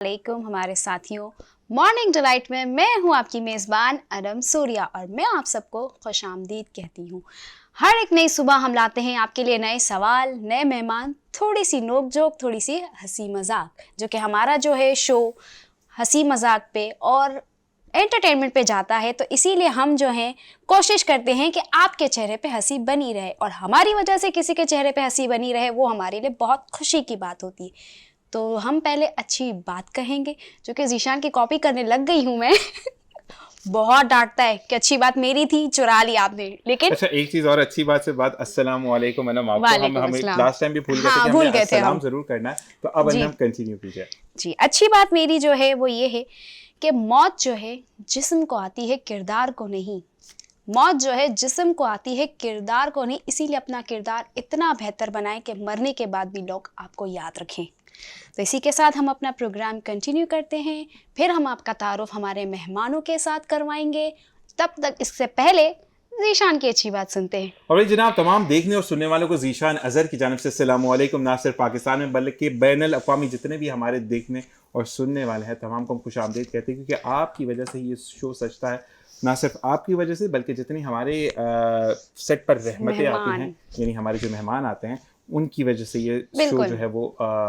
वालेकुम हमारे साथियों। मॉर्निंग डिलाइट में मैं हूं आपकी मेज़बान अनम सूर्या और मैं आप सबको खुशामदीद कहती हूं। हर एक नई सुबह हम लाते हैं आपके लिए नए सवाल, नए मेहमान, थोड़ी सी नोक जोक, थोड़ी सी हंसी मजाक, जो कि हमारा जो है शो हंसी मजाक पे और एंटरटेनमेंट पे जाता है। तो इसीलिए हम जो हैं कोशिश करते हैं कि आपके चेहरे पे हंसी बनी रहे और हमारी वजह से किसी के चेहरे पे हंसी बनी रहे, वो हमारे लिए बहुत खुशी की बात होती है। तो हम पहले अच्छी बात कहेंगे, जो कि ज़ीशान की कॉपी करने लग गई हूँ मैं। बहुत डांटता है कि अच्छी बात मेरी थी, चुरा ली आपने। लेकिन अच्छा, एक चीज और अच्छी बात से बात, अस्सलाम वालेकुम अनम। आपको हम वालेकुम हमें अस्सलाम। लास्ट टाइम भी भूल गए थे हाँ, कि भूल हमने गए थे अस्सलाम हम जरूर करना है, तो अब जी। अनम कंटिन्यू कीजिए। जी, अच्छी बात मेरी जो है वो ये है कि मौत जो है जिस्म को आती है, किरदार को नहीं। मौत जो है जिस्म को आती है, किरदार को नहीं। इसीलिए अपना किरदार इतना बेहतर बनाएं कि मरने के बाद भी लोग आपको याद रखें। तो इसी के साथ हम अपना प्रोग्राम कंटिन्यू करते हैं। फिर हम आपका तारुफ हमारे मेहमानों के साथ करवाएंगे। तब तक इससे पहले ज़ीशान की अच्छी बात सुनते हैं। और जनाब, तमाम देखने और सुनने वालों को ज़ीशान अज़हर की जानिब से अस्सलाम वालेकुम। ना सिर्फ पाकिस्तान में बल्कि बैनुल अक़वामी जितने भी हमारे देखने और सुनने वाले हैं, तमाम को हम खुशामदीद कहते हैं, क्योंकि आपकी वजह से ये शो सजता है। ना सिर्फ आपकी वजह से बल्कि जितनी हमारे सेट पर रहमतें आती हैं, यानी हमारे जो मेहमान आते हैं, उनकी वजह से ये शो जो है वो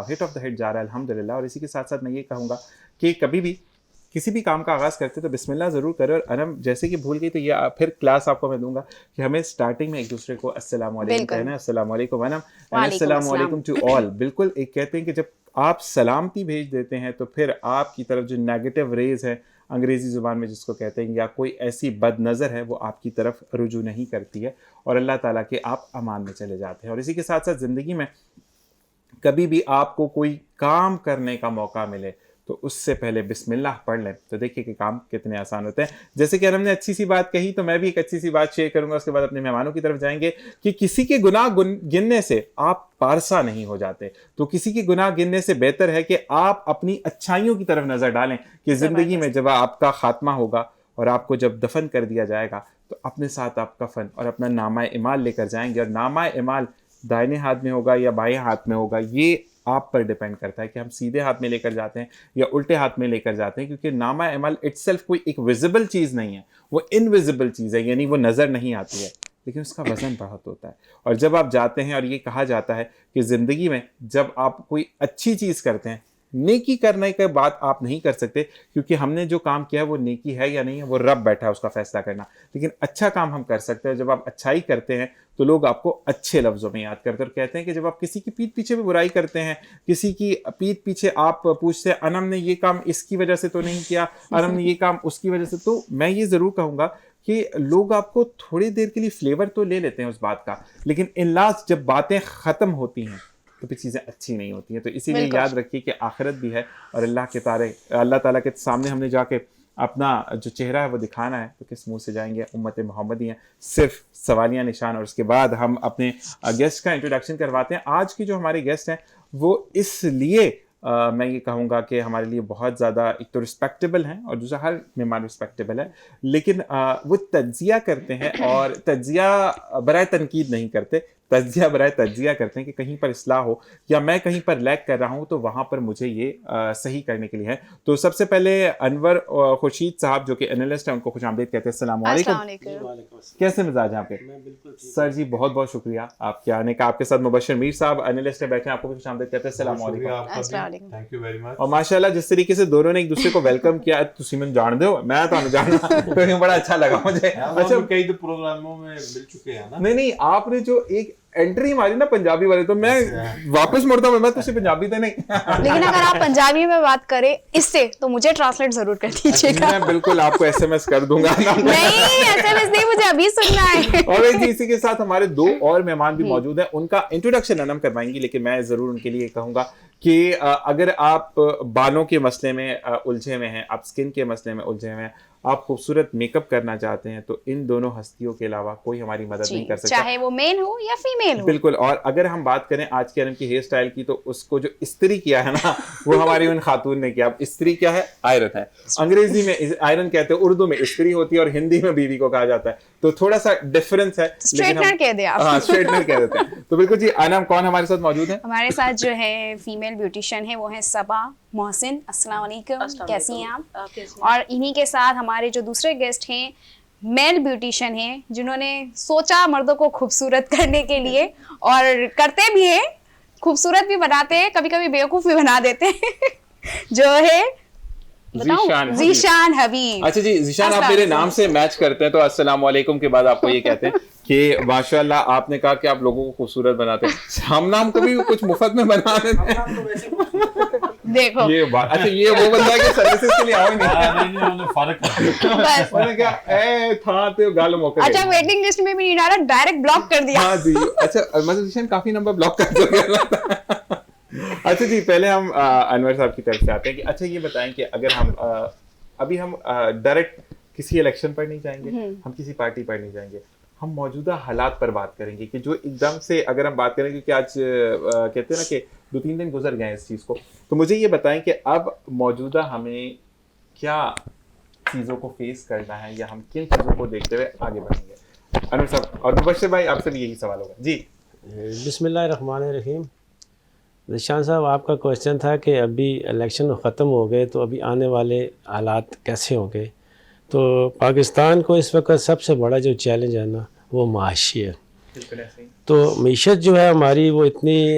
हिट ऑफ द हिट जा रहा है, अल्हम्दुलिल्लाह। और इसी के साथ साथ मैं ये कहूँगा कि कभी भी किसी भी काम का आगाज़ करते तो बिस्मिल्लाह ज़रूर करें। और अनम जैसे कि भूल गई तो ये फिर क्लास आपको मैं दूंगा कि हमें स्टार्टिंग में एक दूसरे को अस्सलाम वालेकुम कहना है। अस्सलाम वालेकुम अनम एंड अस्सलाम वालेकुम टू ऑल। बिल्कुल, एक कहते हैं कि जब आप सलामती भेज देते हैं तो फिर आपकी तरफ जो नेगेटिव रेज है, अंग्रेज़ी ज़ुबान में जिसको कहते हैं, या कोई ऐसी बद नज़र है, वो आपकी तरफ रुजू नहीं करती है और अल्लाह ताला के आप अमान में चले जाते हैं। और इसी के साथ साथ ज़िंदगी में कभी भी आपको कोई काम करने का मौका मिले तो उससे पहले बिस्मिल्लाह पढ़ लें, तो देखिए कि काम कितने आसान होते हैं। जैसे कि हमने अच्छी सी बात कही, तो मैं भी एक अच्छी सी बात शेयर करूंगा, उसके बाद अपने मेहमानों की तरफ जाएंगे कि किसी के गुनाह गिनने से आप पारसा नहीं हो जाते। तो किसी के गुनाह गिनने से बेहतर है कि आप अपनी अच्छाइयों की तरफ नजर डालें कि जिंदगी में जब आपका खात्मा होगा और आपको जब दफन कर दिया जाएगा तो अपने साथ आप कफन और अपना नामा इमाल लेकर जाएंगे। और नामा इमाल दाहिने हाथ में होगा या बाएं हाथ में होगा, ये आप पर डिपेंड करता है कि हम सीधे हाथ में लेकर जाते हैं या उल्टे हाथ में लेकर जाते हैं, क्योंकि नामा अमल इटसेल्फ कोई एक विजिबल चीज़ नहीं है, वो इनविजिबल चीज़ है, यानी वो नज़र नहीं आती है, लेकिन उसका वजन बहुत होता है। और जब आप जाते हैं, और ये कहा जाता है कि ज़िंदगी में जब आप कोई अच्छी चीज़ करते हैं, नेकी करने के बाद आप नहीं कर सकते, क्योंकि हमने जो काम किया है वो नेकी है या नहीं है, वो रब बैठा है उसका फैसला करना। लेकिन अच्छा काम हम कर सकते हैं। जब आप अच्छाई करते हैं तो लोग आपको अच्छे लफ्ज़ों में याद करते हैं और कहते हैं कि जब आप किसी की पीठ पीछे भी बुराई करते हैं, किसी की पीठ पीछे आप पूछते हैं अनम ने ये काम इसकी वजह से तो नहीं किया, अनम ने ये काम उसकी वजह से, तो मैं ये ज़रूर कहूँगा कि लोग आपको थोड़ी देर के लिए फ्लेवर तो ले लेते हैं उस बात का, लेकिन इन लास्ट जब बातें ख़त्म होती हैं तो फिर चीज़ें अच्छी नहीं होती हैं। तो इसीलिए याद रखिए कि आखिरत भी है और अल्लाह ताला के सामने हमने जाके अपना जो चेहरा है वो दिखाना है, तो किस मुंह से जाएंगे? उम्मत मोहम्मदी हैं, सिर्फ सवालिया निशान। और उसके बाद हम अपने गेस्ट का इंट्रोडक्शन करवाते हैं। आज की जो हमारे गेस्ट हैं वो इसलिए मैं ये कहूँगा कि हमारे लिए बहुत ज़्यादा, एक तो रिस्पेक्टेबल हैं और दूसरा हर मेहमान रिस्पेक्टेबल है, लेकिन वो तज्जिया करते हैं और तज्जिया बराए तनकीद नहीं करते, तज्जिया बराए तज्जिया करते हैं कि कहीं पर इस्लाह हो या मैं कहीं पर लैग कर रहा हूँ तो वहाँ पर मुझे ये सही करने के लिए है। तो सबसे पहले अनवर खुर्शीद साहब जो कि एनालिस्ट हैं, उनको खुशामदीद कहते हैं। अस्सलाम वालेकुम। कैसे मिजाज हैं आपके? सर जी बहुत बहुत शुक्रिया आपके आने का। आपके साथ मुबशर मीर साहब एनालिस्ट है, बैठे हैं, आपको भी खुशामदीद कहते हैं। अस्सलाम वालेकुम। Thank you very much. और माशाल्लाह जिस तरीके से दोनों ने एक दूसरे को वेलकम किया, तुसी मैं जान दो, मैं तो जानना तो बड़ा अच्छा लगा मुझे। अच्छा, कई तो प्रोग्रामों में मिल चुके हैं ना। नहीं, आपने जो एक एंट्री मारी ना पंजाबी वाले, तो मैं वापस मुड़ता हूँ, मैं तुझसे पंजाबी तो नहीं लेकिन अगर आप पंजाबी में बात करें इससे तो मुझे ट्रांसलेट जरूर कर दीजिएगा। मैं बिल्कुल आपको एसएमएस कर दूंगा। नहीं, एसएमएस नहीं, मुझे अभी सुनना है। और इसी के साथ हमारे दो और मेहमान भी मौजूद हैं, उनका इंट्रोडक्शन अनम करवाएंगी, लेकिन मैं जरूर उनके लिए कहूंगा कि अगर आप बालों के मसले में उलझे हुए हैं, आप स्किन के मसले में उलझे हुए हैं, आप खूबसूरत मेकअप करना चाहते हैं तो इन दोनों हस्तियों के अलावा कोई हमारी मदद नहीं कर सकता, चाहे वो मेल हो या फीमेल हो। बिल्कुल। और अगर हम बात करें आज के आलम की हेयर स्टाइल की, तो उसको जो इस्त्री किया है ना वो हमारी उन खातून ने किया। अब इस्त्री क्या है? आयरन है। अंग्रेजी में आयरन कहते हैं, उर्दू में इस्त्री होती है और हिंदी में बीवी को कहा जाता है, तो थोड़ा सा डिफरेंस है। स्ट्रेटनर कह दे आप। हाँ, स्ट्रेटनर कह देते हैं। तो बिल्कुल जी, आनाम कौन हमारे साथ मौजूद है? हमारे साथ जो है फीमेल ब्यूटिशियन है वो है सबा मोहसिन। अस्सलाम वालेकुम, कैसी हैं आप? और इन्हीं के साथ हमारे जो दूसरे गेस्ट हैं मेल ब्यूटिशियन हैं, जिन्होंने सोचा मर्दों को खूबसूरत करने के लिए, और करते भी हैं, खूबसूरत भी बनाते हैं, कभी कभी बेवकूफ़ भी बना देते हैं जो है ज़ीशान हबीब। अच्छा जी, ज़ीशान आप मेरे नाम से मैच करते हैं, तो अस्सलाम वालेकुम के बाद आपको ये कहते हैं कि माशाल्लाह आपने कहा कि आप लोगों को खूबसूरत बनाते हैं, हम नाम को भी कुछ मुफ्त में बना देते हैं। देखो ये बात, अच्छा ये वो बंदा है कि सर्विसेज के लिए आओ ही नहीं, फर्क बस मैंने क्या था तो गाल मौके। अच्छा, वेटिंग लिस्ट में भी नहीं डाला, डायरेक्ट ब्लॉक कर दिया। हाँ जी, अच्छा मतलब ज़ीशान काफी नंबर ब्लॉक कर चुके। अच्छा जी, पहले हम अनवर साहब की तरफ से आते हैं कि अच्छा ये बताएं कि अगर हम अभी हम डायरेक्ट किसी इलेक्शन पर नहीं जाएंगे, हम किसी पार्टी पर नहीं जाएंगे, हम मौजूदा हालात पर बात करेंगे कि जो एकदम से अगर हम बात करें, क्योंकि आज कहते हैं ना कि 2-3 दिन गुजर गए हैं इस चीज़ को, तो मुझे ये बताएं कि अब मौजूदा हमें क्या चीज़ों को फेस करना है या हम किन चीज़ों को देखते हुए आगे बढ़ेंगे। अनवर साहब और मुबश्शिर भाई, आपसे भी यही सवाल होगा जी। बिस्मिल्लाहिर्रहमानिर्रहीम। ज़ीशान साहब, आपका क्वेश्चन था कि अभी इलेक्शन ख़त्म हो गए तो अभी आने वाले हालात कैसे होंगे। तो पाकिस्तान को इस वक्त सबसे बड़ा जो चैलेंज है ना वो माशी है। तो मीशत जो है हमारी वो इतनी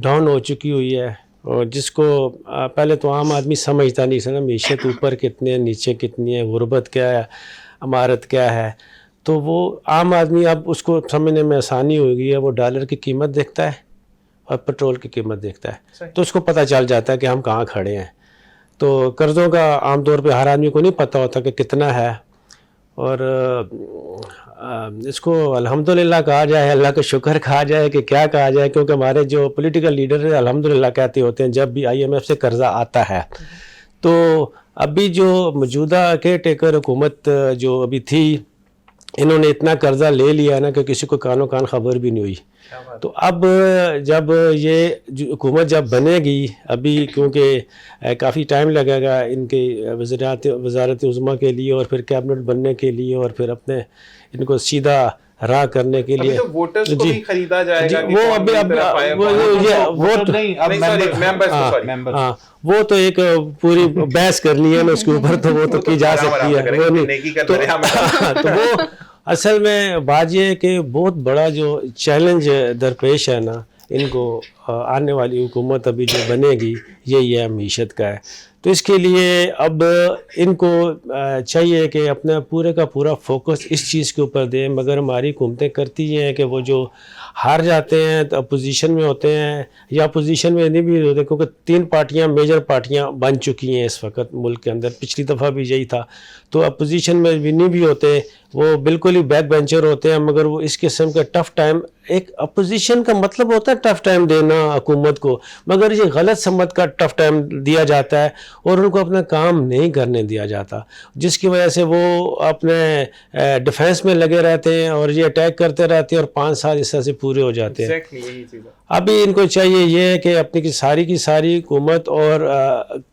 डाउन हो चुकी हुई है, और जिसको पहले तो आम आदमी समझता नहीं था ना, मीशत ऊपर कितनी है नीचे कितनी है, गुर्बत क्या है, अमारत क्या है। तो वो आम आदमी अब उसको समझने में आसानी हो गई है, वो डॉलर की कीमत देखता है और पेट्रोल की कीमत देखता है, तो उसको पता चल जाता है कि हम कहाँ खड़े हैं। तो कर्ज़ों का आमतौर पे हर आदमी को नहीं पता होता कि कितना है, और इसको अल्हम्दुलिल्लाह कहा जाए, अल्लाह का शुक्र कहा जाए कि क्या कहा जाए, क्योंकि हमारे जो पॉलिटिकल लीडर है अल्हम्दुलिल्लाह कहते होते हैं जब भी IMF से कर्ज़ा आता है। तो अभी जो मौजूदा केयर टेकर हुकूमत जो अभी थी, इन्होंने इतना कर्ज़ा ले लिया ना कि किसी को कानो कान खबर भी नहीं हुई। तो अब जब ये हुकूमत जब बनेगी, अभी क्योंकि काफ़ी टाइम लगेगा इनके वज़ारत उज़्मा के लिए और फिर कैबिनेट बनने के लिए और फिर अपने इनको सीधा राह करने के लिए, तो वोटर्स को भी खरीदा जाएगा कि वो अभी अब वो तो एक पूरी बहस करनी है ना उसके ऊपर, तो वो तो की जा सकती है। तो वो असल में बात ये है कि बहुत बड़ा जो चैलेंज दरपेश है ना इनको, आने वाली हुकूमत अभी जो बनेगी यही है मीशत का है। तो इसके लिए अब इनको चाहिए कि अपना पूरे का पूरा फोकस इस चीज़ के ऊपर दें। मगर हमारी हुकूमतें करती हैं कि वो जो हार जाते हैं तो अपोजिशन में होते हैं, या अपोजिशन में नहीं भी होते, क्योंकि 3 पार्टियां मेजर पार्टियां बन चुकी हैं इस वक्त मुल्क के अंदर, पिछली दफ़ा भी यही था। तो अपोजिशन में भी नहीं भी होते, वो बिल्कुल ही बैक बेंचर होते हैं। मगर वो इस किस्म का टफ़ टाइम, एक अपोजिशन का मतलब होता है टफ़ टाइम देना हुकूमत को, मगर ये गलत समत का टफ़ टाइम दिया जाता है और उनको अपना काम नहीं करने दिया जाता, जिसकी वजह से वो अपने डिफेंस में लगे रहते हैं और ये अटैक करते रहते हैं और 5 साल इस तरह से पूरे हो जाते हैं। अभी इनको चाहिए ये है कि अपनी की सारी हुकूमत और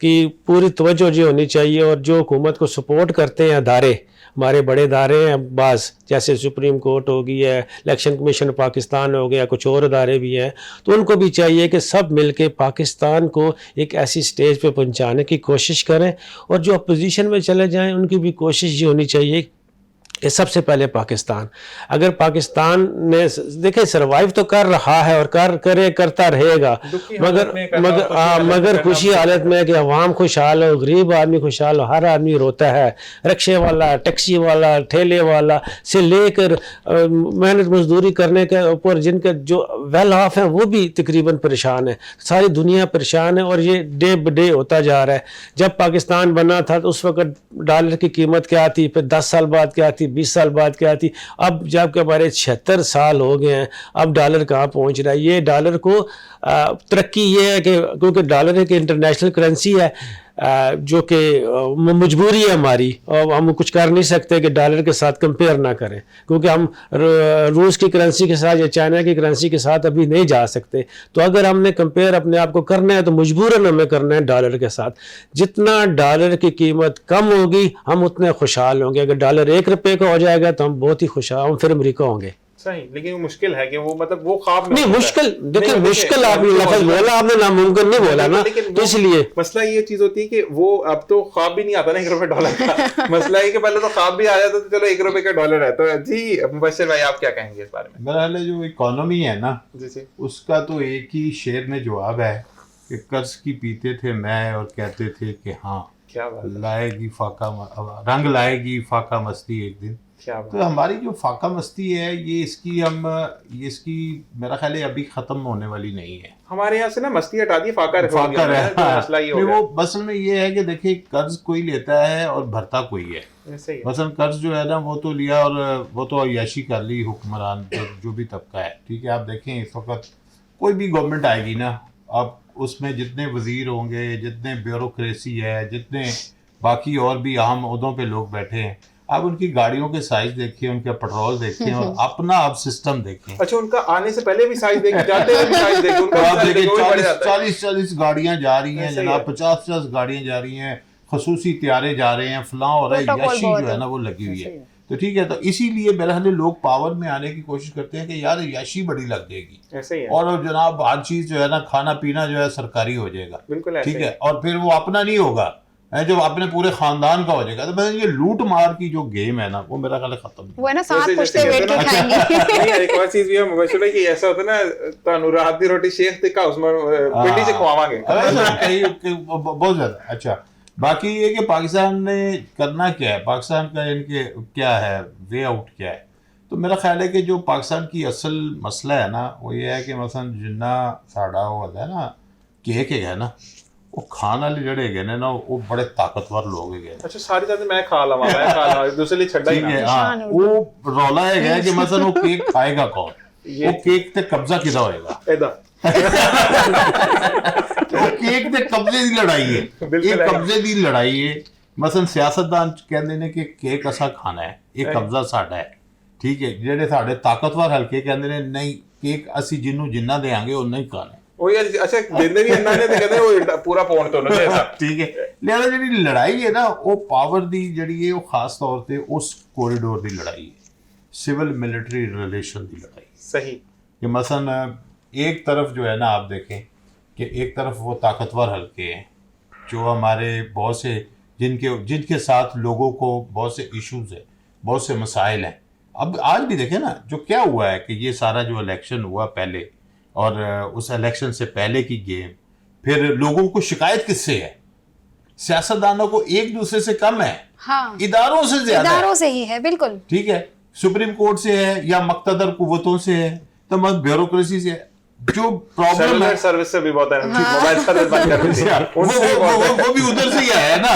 की पूरी तवज्जो जो होनी चाहिए, और जो हुकूमत को सपोर्ट करते हैं अदारे, हमारे बड़े इदारे हैं बाज़, जैसे सुप्रीम कोर्ट हो गई है, इलेक्शन कमीशन पाकिस्तान हो गया, कुछ और इदारे भी हैं, तो उनको भी चाहिए कि सब मिलके पाकिस्तान को एक ऐसी स्टेज पे पहुंचाने की कोशिश करें। और जो अपोजिशन में चले जाएं उनकी भी कोशिश ये होनी चाहिए कि सबसे पहले पाकिस्तान, अगर पाकिस्तान ने देखे सरवाइव तो कर रहा है और करता रहेगा, मगर खुशी हालत में कि अवाम खुशहाल हो, गरीब आदमी खुशहाल हो, हर आदमी रोता है, रिक्शे वाला, टैक्सी वाला, ठेले वाला से लेकर मेहनत मजदूरी करने के ऊपर जिनका जो वेल ऑफ है वो भी तकरीबन परेशान है, सारी दुनिया परेशान है। और ये डे ब डे होता जा रहा है। जब पाकिस्तान बना था तो उस वक्त डॉलर की कीमत क्या थी, फिर 10 साल बाद क्या थी, 20 साल बाद क्या थी, अब जबकि हमारे 76 साल हो गए हैं, अब डॉलर कहाँ पहुँच रहा है। ये डॉलर को तरक्की ये है कि क्योंकि डॉलर एक इंटरनेशनल करेंसी है, जो कि मजबूरी है हमारी, और हम कुछ कर नहीं सकते कि डॉलर के साथ कंपेयर ना करें, क्योंकि हम रूस की करेंसी के साथ या चाइना की करेंसी के साथ अभी नहीं जा सकते। तो अगर हमने कंपेयर अपने आप को करना है तो मजबूरन हमें करना है डॉलर के साथ। जितना डॉलर की कीमत कम होगी हम उतने खुशहाल होंगे। अगर डॉलर 1 रुपये का हो जाएगा तो हम बहुत ही खुशहाल, हम फिर अमरीका होंगे। सही, लेकिन वो मुश्किल है कि वो मतलब वो ख्वाब में नहीं होता है। मुश्किल, देखिए नहीं, मुश्किल आपने लफ्ज बोला, आपने नामुमकिन नहीं बोला ना, लेकिन तो इसलिए मसला ये चीज होती है कि वो अब तो ख्वाब भी नहीं आता ना 1 रुपए डॉलर का। मसला है कि पहले तो ख्वाब भी आ जाता तो चलो 1 रुपए का डॉलर है। तो जी मुबश्शिर भाई आप क्या कहेंगे इस बारे में? मेरा ख्याल है जो इकोनॉमी है ना, जी जी, उसका तो एक ही शेर में जवाब है कि कर्ज की पीते थे मैं और कहते थे कि हाँ क्या बात है, लाएगी रंग लाएगी फाका मस्ती एक दिन। क्या बात तो हमारी जो फाका मस्ती है ये इसकी मेरा ख्याल है अभी खत्म होने वाली नहीं है। हमारे यहाँ से ना मस्ती हटा दी, फाका रखवा फाका दिया है, है, तो मसला ये हो नहीं, गया। वो बस में ये है कि देखिए कर्ज कोई लेता है और भरता कोई है। ऐसे ही है। मसलन कर्ज जो है ना वो तो लिया और वो तो अय्याशी कर ली हुक्मरान जो भी तबका है, ठीक है। आप देखें इस वक्त कोई भी गवर्नमेंट आएगी ना, आप उसमें जितने वजीर होंगे, जितने ब्यूरोक्रेसी है, जितने बाकी और भी अहम ओहदों पे लोग बैठे हैं, आप उनकी गाड़ियों के साइज देखिए, उनका पेट्रोल देखें और अपना आप सिस्टम देखें। अच्छा, उनका आने से पहले भी साइज देखे, जाते हुए भी साइज देखे, तो उनका आप साइज देखिए देखे, वो भी बढ़ जाता है। 40 गाड़ियां जा रही हैं ऐसे ही जनाब, है। 50 गाड़ियां जा रही हैं, खसूसी त्यारे जा रहे हैं, फलां हो रहा है, प्रोटोकॉल याशी बहुत जो है है। ना वो लगी हुई ऐसे है। ही है। तो ठीक है, तो इसीलिए बहरहाल लोग पावर में आने की कोशिश करते हैं कि यार याशी बड़ी लग जाएगी ऐसे ही है, और जनाब हर चीज जो है ना, खाना पीना जो है सरकारी हो जाएगा, बिल्कुल ऐसे ठीक ही है, और फिर वो अपना नहीं होगा, जो अपने पूरे खानदान का हो जाएगा। तो बस ये लूट मार की जो गेम है ना वो मेरा ख्याल है खत्म नहीं। वो है ना साथ जैसे- पुश्ते जैसे बैठ के कहते हैं खाएंगे। नहीं, एक और चीज भी है मुबश्शिर है कि ऐसा होता है ना, तानू रात दी रोटी शेख टिक्का उसमें पिंडी से खुआवांगे। बहुत ज्यादा अच्छा। बाकी ये कि पाकिस्तान ने करना क्या है, पाकिस्तान का इनके क्या है वे आउट क्या है। तो मेरा ख्याल है कि जो पाकिस्तान की असल मसला है ना वो ये है कि मसलन जिन्ना साड़ा होता है ना केक है ना, वो खाने वाले जड़े है ना वो बड़े ताकतवर लोग है। अच्छा, सारी चीजें मैं खा लवा दूसरे लिए छड्डा ही ठीक है, ना। हाँ, वो रौला है कि मसलन वो केक खाएगा कौन, ये वो केक ते कब्जा किदा होएगा। एदा ਉਹ ਕੇਕ ਦੇ ਕਬਜ਼ੇ ਦੀ ਲੜਾਈ ਹੈ, ਬਿਲਕੁਲ ਇਹ ਹੈ। ਕਬਜ਼ੇ ਦੀ ਲੜਾਈ ਹੈ। ਮਸਲਨ ਸਿਆਸਤਦਾਨ ਕਹਿੰਦੇ ਨੇ ਕਿ ਕੇਕ ਅਸਾਂ ਖਾਣਾ ਹੈ, ਇਹ ਕਬਜ਼ਾ ਸਾਡਾ ਹੈ, ਠੀਕ ਹੈ। ਜਿਹੜੇ ਸਾਡੇ ਤਾਕਤਵਰ ਹਲਕੇ ਕਹਿੰਦੇ ਨੇ ਨਹੀਂ ਕੇਕ ਅਸੀਂ ਜਿਹਨੂੰ ਜਿੰਨਾ ਦੇਾਂਗੇ ਉਹਨਾਂ ਹੀ ਖਾਣਾ ਹੈ। ਉਹ ਯਾਰ ਅੱਛਾ ਦਿੰਦੇ ਵੀ ਇੰਨਾ ਨੇ ਤੇ ਕਹਿੰਦੇ ਉਹ ਪੂਰਾ ਪਾਉਣ ਤੋਂ ਨਾ ਦੇ ਐਸਾ। ਠੀਕ ਹੈ, ਲਿਹਾਜ਼ਾ ਜਿਹੜੀ ਲੜਾਈ ਹੈ ਨਾ ਉਹ ਪਾਵਰ ਦੀ ਜਿਹੜੀ ਹੈ ਉਹ ਖਾਸ ਤੌਰ ਤੇ ਉਸ ਕੋਰੀਡੋਰ ਦੀ ਲੜਾਈ ਹੈ, सिविल मिलिट्री रिलेशन की लड़ाई। सही कि मसलन एक तरफ जो है ना आप देखें कि एक तरफ वो ताकतवर हल्के हैं जो हमारे बहुत से जिनके साथ लोगों को बहुत से इश्यूज है, बहुत से मसाइल हैं। अब आज भी देखें ना जो क्या हुआ है कि ये सारा जो इलेक्शन हुआ पहले और उस इलेक्शन से पहले की गेम, फिर लोगों को शिकायत किससे है? सियासतदानों को एक दूसरे से कम है, हाँ, इदारों से ज्यादा है। इदारों से ही है, बिल्कुल ठीक है, सुप्रीम कोर्ट से है या मक्तदर कुव्वतों से है, तो मत ब्यूरोक्रेसी से है। जो प्रॉब्लम है सेलुलर सर्विस से भी बहुत है, मोबाइल सर्विस बंद कर दी थी, उनसे भी बहुत है। वो भी उधर से ही आया है ना,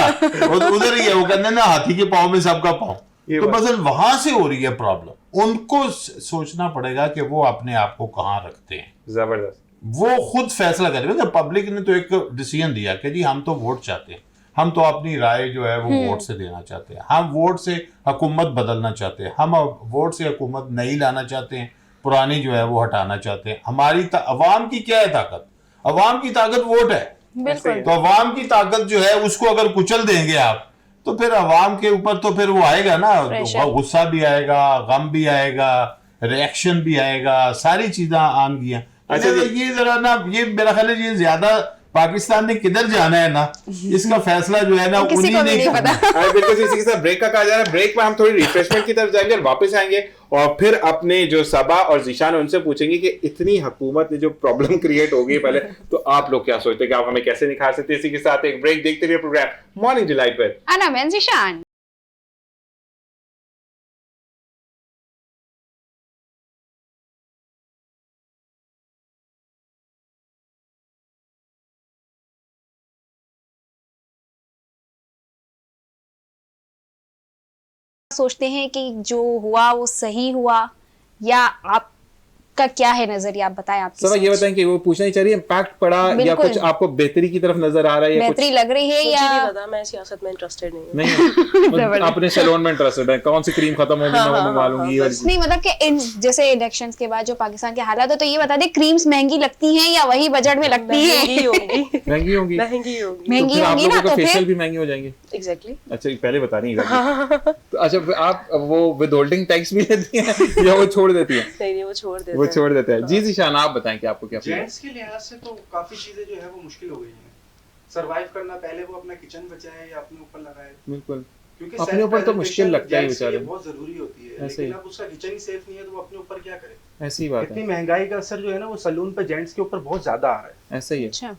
उधर ही है। वो कहते हैं ना हाथी के पाँव में सबका पाँव, ये तो बात। मसलन वहां से हो रही है प्रॉब्लम। उनको सोचना पड़ेगा कि वो अपने आप को कहाँ रखते हैं, जबरदस्त। वो खुद फैसला करेंगे। पब्लिक ने तो एक डिसीजन दिया कि जी हम तो वोट चाहते हैं, हम तो अपनी राय जो है वो वोट से देना चाहते हैं, हम वोट से हुकूमत बदलना चाहते हैं, हम वोट से हुकूमत नहीं लाना चाहते हैं, पुरानी जो है वो हटाना चाहते हैं। हमारी अवाम की क्या है ताकत? अवाम की ताकत वोट है। बिल्कुल तो अवाम की ताकत जो है उसको अगर कुचल देंगे आप तो फिर अवाम के ऊपर तो फिर वो आएगा ना, Pressure। गुस्सा भी आएगा, गम भी आएगा, रिएक्शन भी आएगा, सारी चीजें आएंगी। अच्छा जी। ये जरा ना ये मेरा ख्याल है ये ज्यादा पाकिस्तान ने किधर जाना है ना इसका फैसला जो है ना किसी उन्हीं को भी ने नहीं करना पता। है। बिल्कुल इसी के साथ ब्रेक का कहा जा रहा है। ब्रेक में हम थोड़ी रिफ्रेशमेंट की तरफ जाएंगे और वापस आएंगे और फिर अपने जो सबा और जीशान उनसे पूछेंगे कि इतनी हुकूमत ने जो प्रॉब्लम क्रिएट हो गई पहले, तो आप लोग क्या सोचते हैं कि आप हमें कैसे निखार सकते हैं। इसी के साथ एक ब्रेक, देखते रहिए प्रोग्राम मॉर्निंग डिलाइट पर। अना मैं जीशान। सोचते हैं कि जो हुआ वो सही हुआ या आप का क्या है नजरिया, आप बताएं आपकी सब ये सोच। बताएं कि वो पूछना ही चाह रही है इम्पैक्ट पड़ा या बिल्कुल। कुछ आपको बेहतरी की तरफ नजर आ रहा है या कुछ बेहतरी लग रही है मुझे या नहीं पता, मैं सियासत में इंटरेस्टेड नहीं हूँ। नहीं अपने सैलून में इंटरेस्टेड है, कौन सी क्रीम खत्म होगी मैं वो मंगवा लूंगी और नहीं, मतलब कि जैसे इलेक्शंस के बाद जो पाकिस्तान के हालात है, तो ये बता दे क्रीम्स महंगी लगती हैं या वही बजट में लगती है? महंगी होंगी, महंगी होंगी, महंगी होगी। तो महंगी फिर आप होंगी ना, लोगों का तो फेशियल फिर भी महंगे हो जाएंगे। एग्जैक्टली। अच्छा पहले बता रही है तो अच्छा फिर आप वो विदहोल्डिंग टैक्स भी लेती हैं या वो छोड़ देती है? नहीं वो छोड़ देते वो हैं। छोड़ देते हैं। जी ज़ीशान आप बताएं कि आपको क्या फील है? जेंट्स के लिहाज से तो काफी चीजें जो है वो मुश्किल हो गई हैं सरवाइव करना। पहले वो अपना किचन बचाए या अपने ऊपर लगाए, बिल्कुल क्योंकि अपने ऊपर तो मुश्किल लगता है जेंट्स के लिए बेचारे, बहुत जरूरी होती है, ऐसे ही। लेकिन अब उसका किचन ही सेफ नहीं है तो वो अपने ऊपर क्या करे। ऐसी बात इतनी है, महंगाई का असर जो है ना वो सलून पे जेंट्स के ऊपर बहुत ज्यादा आ रहा है। ऐसा ही है। अच्छा,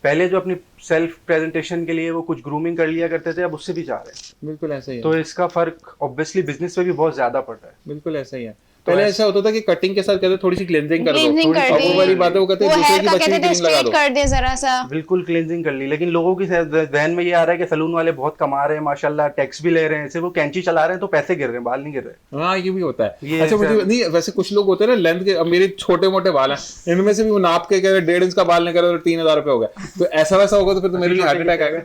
पहले जो अपनी सेल्फ प्रेजेंटेशन के लिए वो कुछ ग्रूमिंग कर लिया करते थे, अब उससे भी जा रहे हैं। बिल्कुल ऐसा ही है, तो इसका फर्क ऑब्वियसली बिजनेस पे भी बहुत ज्यादा पड़ रहा है। बिल्कुल ऐसा ही है। पहले ऐसा होता था कि कटिंग के साथ कहते थोड़ी सी क्लेंजिंग कर दो, क्लींजिंग कर अब वो वाली दी, बातें वो कहते वो हैं दूसरे हेयर की का बच्ची कहते की थे क्रीम लगा स्ट्रेट दो। कर दे जरा सा। बिल्कुल क्लींजिंग कर ली, लेकिन लोगों की जहन में ये आ रहा है कि सलून वाले बहुत कमा रहे हैं माशाल्लाह, टैक्स भी ले रहे हैं, सिर्फ वो कैंची चला रहे हैं तो पैसे गिर रहे हैं, बाल नहीं गिर रहे। हाँ ये भी होता है। ये अच्छा मुझे ऐसा- नहीं, वैसे कुछ लोग होते हैं ना लेंथ के, अब मेरे छोटे मोटे बाल हैं, इनमें से भी वो नाप के 1.5 इंच का बाल निकला तो 3000 रुपए हो गए, तो ऐसा वैसा होगा तो फिर तो मेरे लिए हार्ट अटैक आएगा।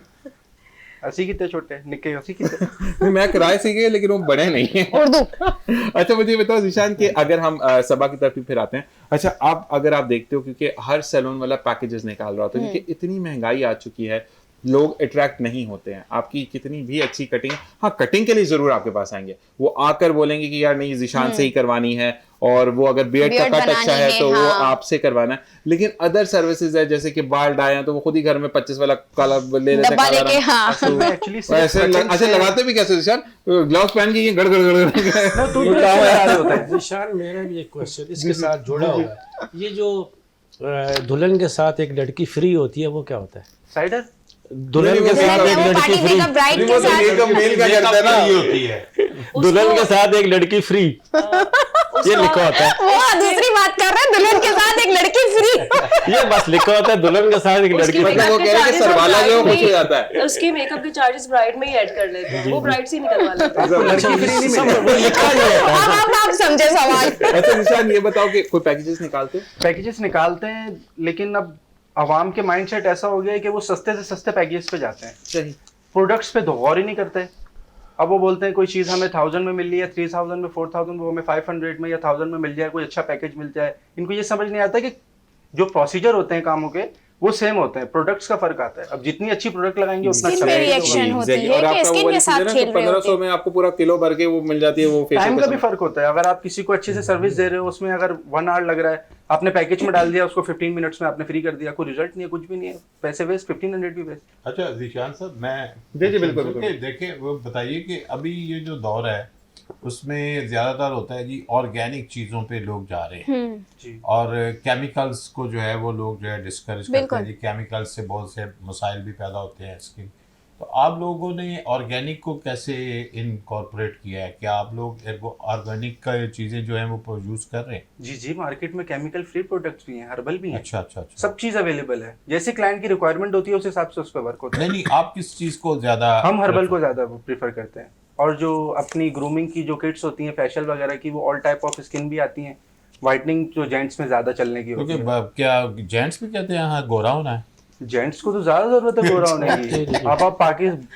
अस्सी कितने छोटे निक्के, अस्सी कितने नहीं, मैं किराए सीखे लेकिन वो बड़े नहीं है। उर्दू अच्छा मुझे बताओ ज़ीशान कि अगर हम सबा की तरफ ही फिर आते हैं, अच्छा आप अगर आप देखते हो क्योंकि हर सैलून वाला पैकेजेस निकाल रहा होता है क्योंकि इतनी महंगाई आ चुकी है, लोग अट्रैक्ट नहीं होते हैं। आपकी कितनी भी अच्छी कटिंग, हाँ कटिंग के लिए जरूर आपके पास आएंगे, वो आकर बोलेंगे कि यार नहीं ज़ीशान से ही करवानी है, और वो अगर बियर्ड का Beard कट अच्छा बनानी है है, तो वो हाँ। आपसे करवाना है। लेकिन अदर सर्विसेज है जैसे कि बाल डाई हैं तो वो खुद ही घर में 25 वाला काला ले लेते हैं, डब्बा काला लेके, रंग। हाँ। असल में एक्चुअली और ऐसे अच्छा लगाते भी कैसे ज़ीशान? ग्लव्स पहन के ये गड़ गड़ गड़ गड़ तो ये याद होता है। निशान मेरा भी एक क्वेश्चन इसके साथ जुड़ा हुआ है, ये जो दुल्हन के साथ एक लड़की फ्री होती है वो क्या होता है? साइडर दुल्हन के साथ एक वो लड़की पार्टी फ्री, मेकअप ब्राइड के वो तो साथ मेकअप मेल का करता है ना, ये होती है। दुल्हन के साथ एक लड़की फ्री, ये लिखा होता है, वो दूसरी बात कर रहे हैं, दुल्हन के साथ एक लड़की फ्री। ये बस लिखा होता है दुल्हन के साथ एक लड़की फ्री। मतलब वो कह रहे हैं कि सरवाला जो है वो खुश हो जाता है। उसके मेकअप के चार्जेस ब्राइड में ही ऐड कर लेते हैं, वो ब्राइड से ही निकलवा लेते हैं। लड़की फ्री नहीं सब मिलेगा। वो लिखा नहीं होता है। अब आप समझे सवाल। अच्छा ज़ीशान ये बताओ कि कोई पैकेजेस निकालते हो? पैकेजेस निकालते हैं, लेकिन अब आवाम के माइंडसेट ऐसा हो गया है कि वो सस्ते से सस्ते पैकेजेस पे जाते हैं, सही। प्रोडक्ट्स पे तो गौर ही नहीं करते। अब वो बोलते हैं कोई चीज़ हमें 1000 में मिल रही है, 3000 में, 4000 में, वो हमें 500 में या 1000 में मिल जाए, कोई अच्छा पैकेज मिल जाए। इनको ये समझ नहीं आता कि जो प्रोसीजर होते हैं कामों के वो सेम होते हैं, प्रोडक्ट्स का फर्क आता है। अब जितनी अच्छी प्रोडक्ट लगाएंगे उतना Skin अच्छा पे लगेगा। reaction होती Exactly. है और कि आपका skin वो वाली के साथ चीज़ है ना, खेल तो रहे 1500 होते में आपको पूरा किलो भर के वो मिल जाती है वो टाइम का भी फेशियल। फर्क होता है। अगर आप किसी को अच्छे से सर्विस दे रहे हो, उसमें अगर 1 आवर लग रहा है, आपने पैकेज में डाल दिया, उसको 15 मिनट्स में आपने फ्री कर दिया, कोई रिजल्ट नहीं है, कुछ भी नहीं है, पैसे वेस्ट, 1500 भी वेस्ट। अच्छा ज़ीशान साहब, मैं जी, बिल्कुल, बिल्कुल। देखिए वो बताइए कि अभी ये जो दौर है उसमें ज़्यादातर होता है जी ऑर्गेनिक चीज़ों पे लोग जा रहे हैं, जी। और केमिकल्स को जो है वो लोग जो है डिस्करेज करते बिल्कुल। हैं जी। केमिकल्स से बहुत से मसाइल भी पैदा होते हैं स्किन। तो आप लोगों ने ऑर्गेनिक को कैसे इनकॉर्पोरेट किया है? क्या आप लोग ऑर्गेनिक का चीज़ें जो है वो यूज़ कर रहे हैं? जी जी, मार्केट में केमिकल फ्री प्रोडक्ट्स भी हैं, हर्बल भी हैं, अच्छा अच्छा अच्छा। सब चीज़ अवेलेबल है। जैसे क्लाइंट की रिक्वायरमेंट होती है उस हिसाब से उस पर वर्क होता है। नहीं नहीं, आप किस चीज़ को ज़्यादा? हम हर्बल को ज़्यादा प्रीफर करते हैं, और जो अपनी ग्रूमिंग की जो किट्स होती हैं फेशियल वगैरह की, वो ऑल टाइप ऑफ स्किन भी आती हैं। वाइटनिंग जो जेंट्स में ज़्यादा चलने की होती क्योंकि है, क्या जेंट्स भी कहते हैं हाँ गोरा होना है? जेंट्स को तो ज़्यादा ज़रूरत है गोरा होने की। आप